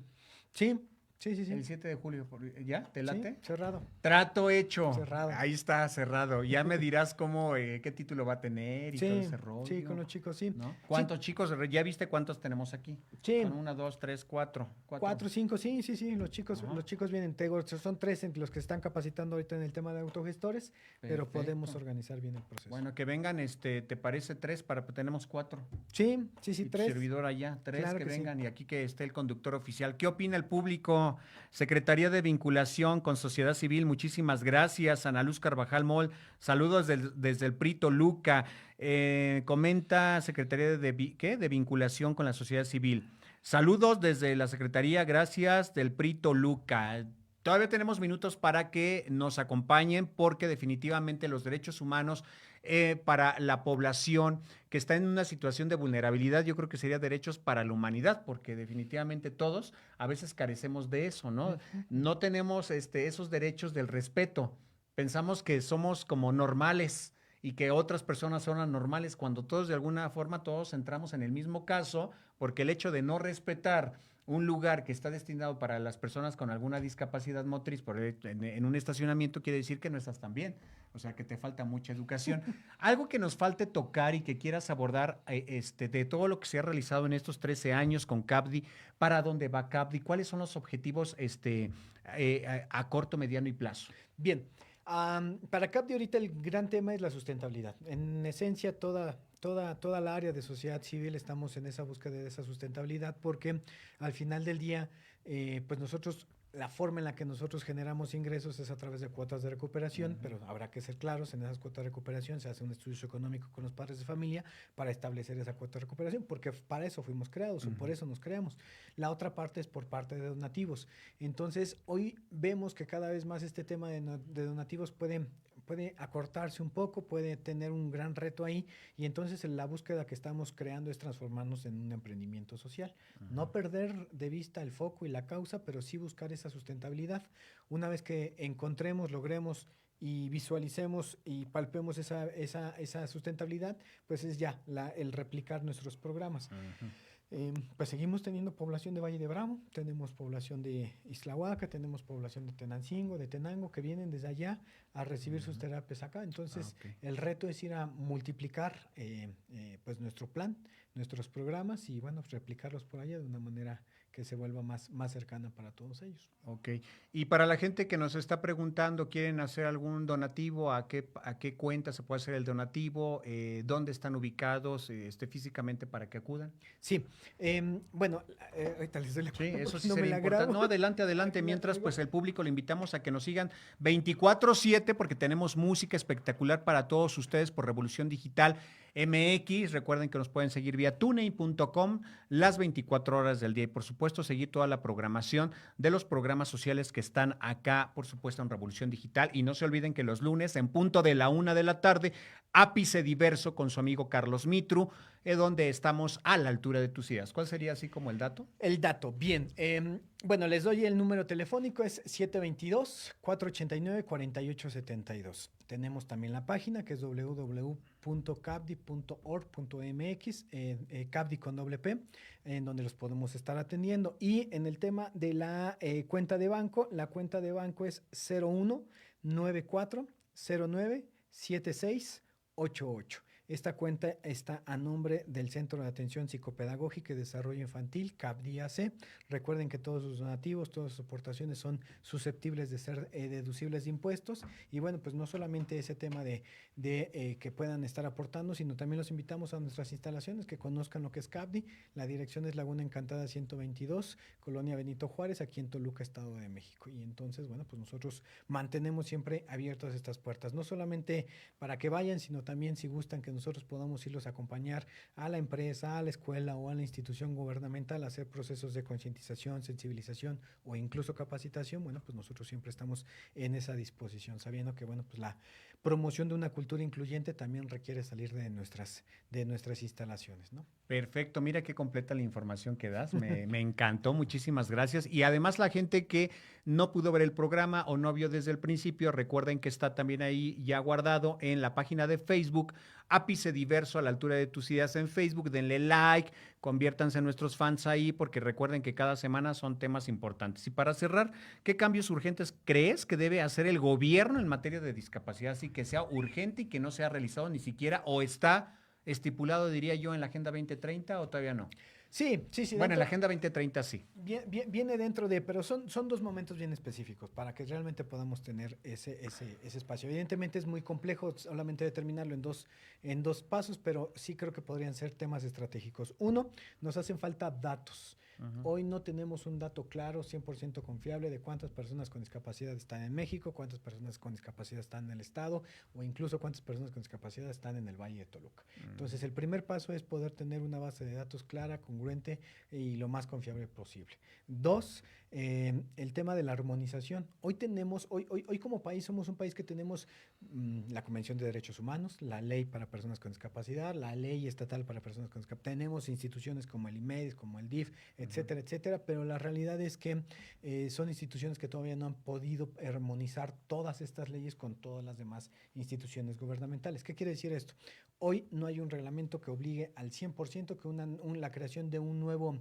Speaker 4: Sí.
Speaker 3: El 7 de julio, ¿ya? ¿Te late?
Speaker 4: Sí, cerrado.
Speaker 3: Trato hecho.
Speaker 4: Cerrado.
Speaker 3: Ahí está, cerrado. Ya me dirás cómo, qué título va a tener y todo ese rollo.
Speaker 4: Sí, con los chicos, sí.
Speaker 3: ¿No? ¿Cuántos chicos? ¿Ya viste cuántos tenemos aquí?
Speaker 4: Sí.
Speaker 3: Con 1, 2, 3, 4.
Speaker 4: 4, 5, sí. Los chicos vienen, son 3 entre los que están capacitando ahorita en el tema de autogestores, pero
Speaker 3: Perfecto.
Speaker 4: podemos organizar bien el proceso.
Speaker 3: Bueno, que vengan, ¿te parece 3? Tenemos 4.
Speaker 4: Sí,
Speaker 3: Y tu
Speaker 4: 3.
Speaker 3: servidor allá, 3
Speaker 4: Claro
Speaker 3: que
Speaker 4: que sí.
Speaker 3: vengan y aquí que esté el conductor oficial. ¿Qué opina el público? Secretaría de Vinculación con Sociedad Civil, muchísimas gracias. Ana Luz Carvajal Mol, saludos desde el PRI Toluca. Comenta Secretaría de Vinculación con la Sociedad Civil. Saludos desde la Secretaría, gracias, del PRI Toluca. Todavía tenemos minutos para que nos acompañen porque definitivamente los derechos humanos para la población que está en una situación de vulnerabilidad, yo creo que sería derechos para la humanidad, porque definitivamente todos a veces carecemos de eso, ¿no? No tenemos esos derechos del respeto. Pensamos que somos como normales y que otras personas son anormales, cuando todos de alguna forma todos entramos en el mismo caso, porque el hecho de no respetar un lugar que está destinado para las personas con alguna discapacidad motriz en un estacionamiento quiere decir que no estás tan bien, o sea que te falta mucha educación. Algo que nos falte tocar y que quieras abordar de todo lo que se ha realizado en estos 13 años con CAPDI, ¿para dónde va CAPDI? ¿Cuáles son los objetivos a corto, mediano y plazo?
Speaker 4: Bien, para CAPDI ahorita el gran tema es la sustentabilidad. En esencia, toda la área de sociedad civil estamos en esa búsqueda de esa sustentabilidad porque al final del día, pues nosotros, la forma en la que nosotros generamos ingresos es a través de cuotas de recuperación, pero habrá que ser claros, en esas cuotas de recuperación se hace un estudio económico con los padres de familia para establecer esa cuota de recuperación, porque para eso fuimos creados o por eso nos creamos. La otra parte es por parte de donativos. Entonces, hoy vemos que cada vez más este tema de donativos puede acortarse un poco, puede tener un gran reto ahí y entonces la búsqueda que estamos creando es transformarnos en un emprendimiento social. No perder de vista el foco y la causa, pero sí buscar esa sustentabilidad. Una vez que encontremos, logremos y visualicemos y palpemos esa sustentabilidad, pues es ya el replicar nuestros programas. Pues seguimos teniendo población de Valle de Bravo, tenemos población de Ixtlahuaca, tenemos población de Tenancingo, de Tenango, que vienen desde allá a recibir sus terapias acá. Entonces, el reto es ir a multiplicar pues nuestro plan, nuestros programas y, bueno, replicarlos por allá de una manera que se vuelva más cercana para todos ellos.
Speaker 3: Ok. Y para la gente que nos está preguntando, ¿quieren hacer algún donativo? ¿A qué cuenta se puede hacer el donativo? ¿Dónde están ubicados físicamente para que acudan?
Speaker 4: Sí, bueno, ahorita les doy la
Speaker 3: Sí,
Speaker 4: cuenta
Speaker 3: eso
Speaker 4: porque
Speaker 3: sí
Speaker 4: no me
Speaker 3: sería
Speaker 4: la
Speaker 3: importante.
Speaker 4: grabo.
Speaker 3: No, adelante.
Speaker 4: Aquí la
Speaker 3: Mientras,
Speaker 4: traigo.
Speaker 3: pues el público le invitamos a que nos sigan 24/7 porque tenemos música espectacular para todos ustedes por Revolución Digital MX. Recuerden que nos pueden seguir vía tunein.com las 24 horas del día y, por supuesto, seguir toda la programación de los programas sociales que están acá, por supuesto, en Revolución Digital. Y no se olviden que los lunes, en punto de la 1 de la tarde, Ápice Diverso con su amigo Carlos Mitru, donde estamos a la altura de tus ideas. ¿Cuál sería así como el dato?
Speaker 4: El dato, bien. Bueno, les doy el número telefónico, es 722-489-4872. Tenemos también la página que es www.cabdi.org.mx, Cabdi con doble P, en donde los podemos estar atendiendo. Y en el tema de la cuenta de banco, la cuenta de banco es 0194097688. Esta cuenta está a nombre del Centro de Atención Psicopedagógica y Desarrollo Infantil, CAPDI-AC. Recuerden que todos sus donativos, todas sus aportaciones son susceptibles de ser deducibles de impuestos. Y bueno, pues no solamente ese tema de que puedan estar aportando, sino también los invitamos a nuestras instalaciones, que conozcan lo que es CAPDI. La dirección es Laguna Encantada 122, Colonia Benito Juárez, aquí en Toluca, Estado de México. Y entonces, bueno, pues nosotros mantenemos siempre abiertas estas puertas, no solamente para que vayan, sino también si gustan que nosotros podamos irlos a acompañar a la empresa, a la escuela o a la institución gubernamental a hacer procesos de concientización, sensibilización o incluso capacitación. Bueno, pues nosotros siempre estamos en esa disposición, sabiendo que, bueno, pues la promoción de una cultura incluyente también requiere salir de nuestras instalaciones, ¿no?
Speaker 3: Perfecto, mira qué completa la información que das, me encantó, muchísimas gracias. Y además la gente que no pudo ver el programa o no vio desde el principio, recuerden que está también ahí ya guardado en la página de Facebook, Ápice Diverso a la altura de tus ideas en Facebook, denle like, conviértanse en nuestros fans ahí, porque recuerden que cada semana son temas importantes. Y para cerrar, ¿qué cambios urgentes crees que debe hacer el gobierno en materia de discapacidad, así que sea urgente y que no sea realizado ni siquiera, o está estipulado, diría yo, en la Agenda 2030 o todavía no?
Speaker 4: Sí.
Speaker 3: Bueno, en la Agenda 2030 sí.
Speaker 4: Viene dentro de, pero son dos momentos bien específicos para que realmente podamos tener ese espacio. Evidentemente es muy complejo solamente determinarlo en dos pasos, pero sí creo que podrían ser temas estratégicos. Uno, nos hacen falta datos. Hoy no tenemos un dato claro, 100% confiable de cuántas personas con discapacidad están en México, cuántas personas con discapacidad están en el estado o incluso cuántas personas con discapacidad están en el Valle de Toluca. Entonces, el primer paso es poder tener una base de datos clara, congruente y lo más confiable posible. Dos, el tema de la armonización. Hoy como país somos un país que tenemos la Convención de Derechos Humanos, la ley para personas con discapacidad, la ley estatal para personas con discapacidad. Tenemos instituciones como el IMEDIS, como el DIF, etcétera, etcétera, pero la realidad es que son instituciones que todavía no han podido armonizar todas estas leyes con todas las demás instituciones gubernamentales. ¿Qué quiere decir esto? Hoy no hay un reglamento que obligue al 100% que la creación de un nuevo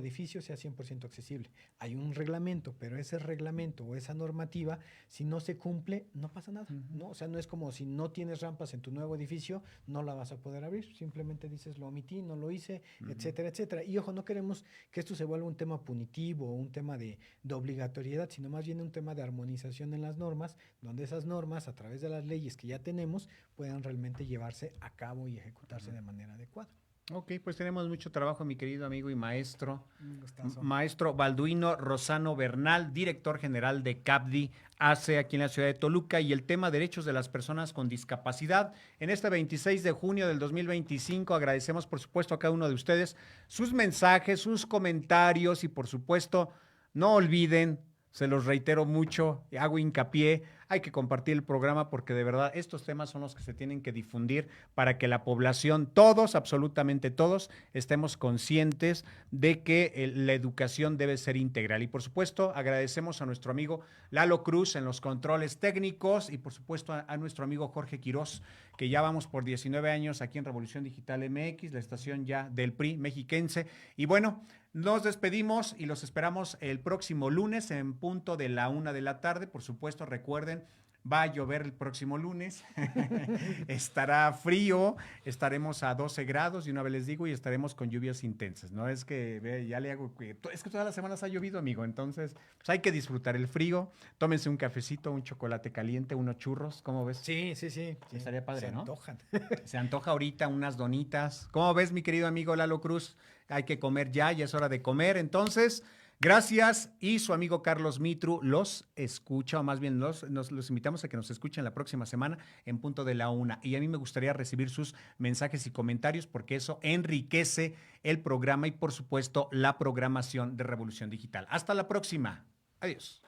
Speaker 4: edificio sea 100% accesible. Hay un reglamento, pero ese reglamento o esa normativa, si no se cumple, no pasa nada, ¿no? O sea, no es como si no tienes rampas en tu nuevo edificio, no la vas a poder abrir. Simplemente dices, lo omití, no lo hice, etcétera, etcétera. Y ojo, no queremos que esto se vuelva un tema punitivo o un tema de obligatoriedad, sino más bien un tema de armonización en las normas, donde esas normas, a través de las leyes que ya tenemos, puedan realmente llevarse a cabo y ejecutarse de manera adecuada.
Speaker 3: Ok, pues tenemos mucho trabajo, mi querido amigo y maestro.
Speaker 4: Un gustazo.
Speaker 3: Maestro Balduino Rosano Bernal, director general de CAPDI AC aquí en la ciudad de Toluca, y el tema derechos de las personas con discapacidad. En este 26 de junio del 2025 agradecemos por supuesto a cada uno de ustedes sus mensajes, sus comentarios y por supuesto no olviden, se los reitero mucho, hago hincapié hay que compartir el programa porque de verdad estos temas son los que se tienen que difundir para que la población, todos, absolutamente todos, estemos conscientes de que la educación debe ser integral. Y por supuesto, agradecemos a nuestro amigo Lalo Cruz en los controles técnicos y por supuesto a nuestro amigo Jorge Quirós, que ya vamos por 19 años aquí en Revolución Digital MX, la estación ya del PRI mexiquense. Y bueno, nos despedimos y los esperamos el próximo lunes en punto de la 1 de la tarde. Por supuesto, recuerden, va a llover el próximo lunes, estará frío, estaremos a 12 grados, y una vez les digo, y estaremos con lluvias intensas. No es que ya le hago, es que todas las semanas ha llovido, amigo, entonces pues hay que disfrutar el frío, tómense un cafecito, un chocolate caliente, unos churros, ¿cómo ves?
Speaker 4: Sí.
Speaker 3: Estaría padre, ¿no?
Speaker 4: Se antojan.
Speaker 3: Se antoja ahorita unas donitas. ¿Cómo ves, mi querido amigo Lalo Cruz? Hay que comer ya es hora de comer, entonces... Gracias, y su amigo Carlos Mitru los escucha, o más bien los invitamos a que nos escuchen la próxima semana en punto de la 1. Y a mí me gustaría recibir sus mensajes y comentarios porque eso enriquece el programa y por supuesto la programación de Revolución Digital. Hasta la próxima. Adiós.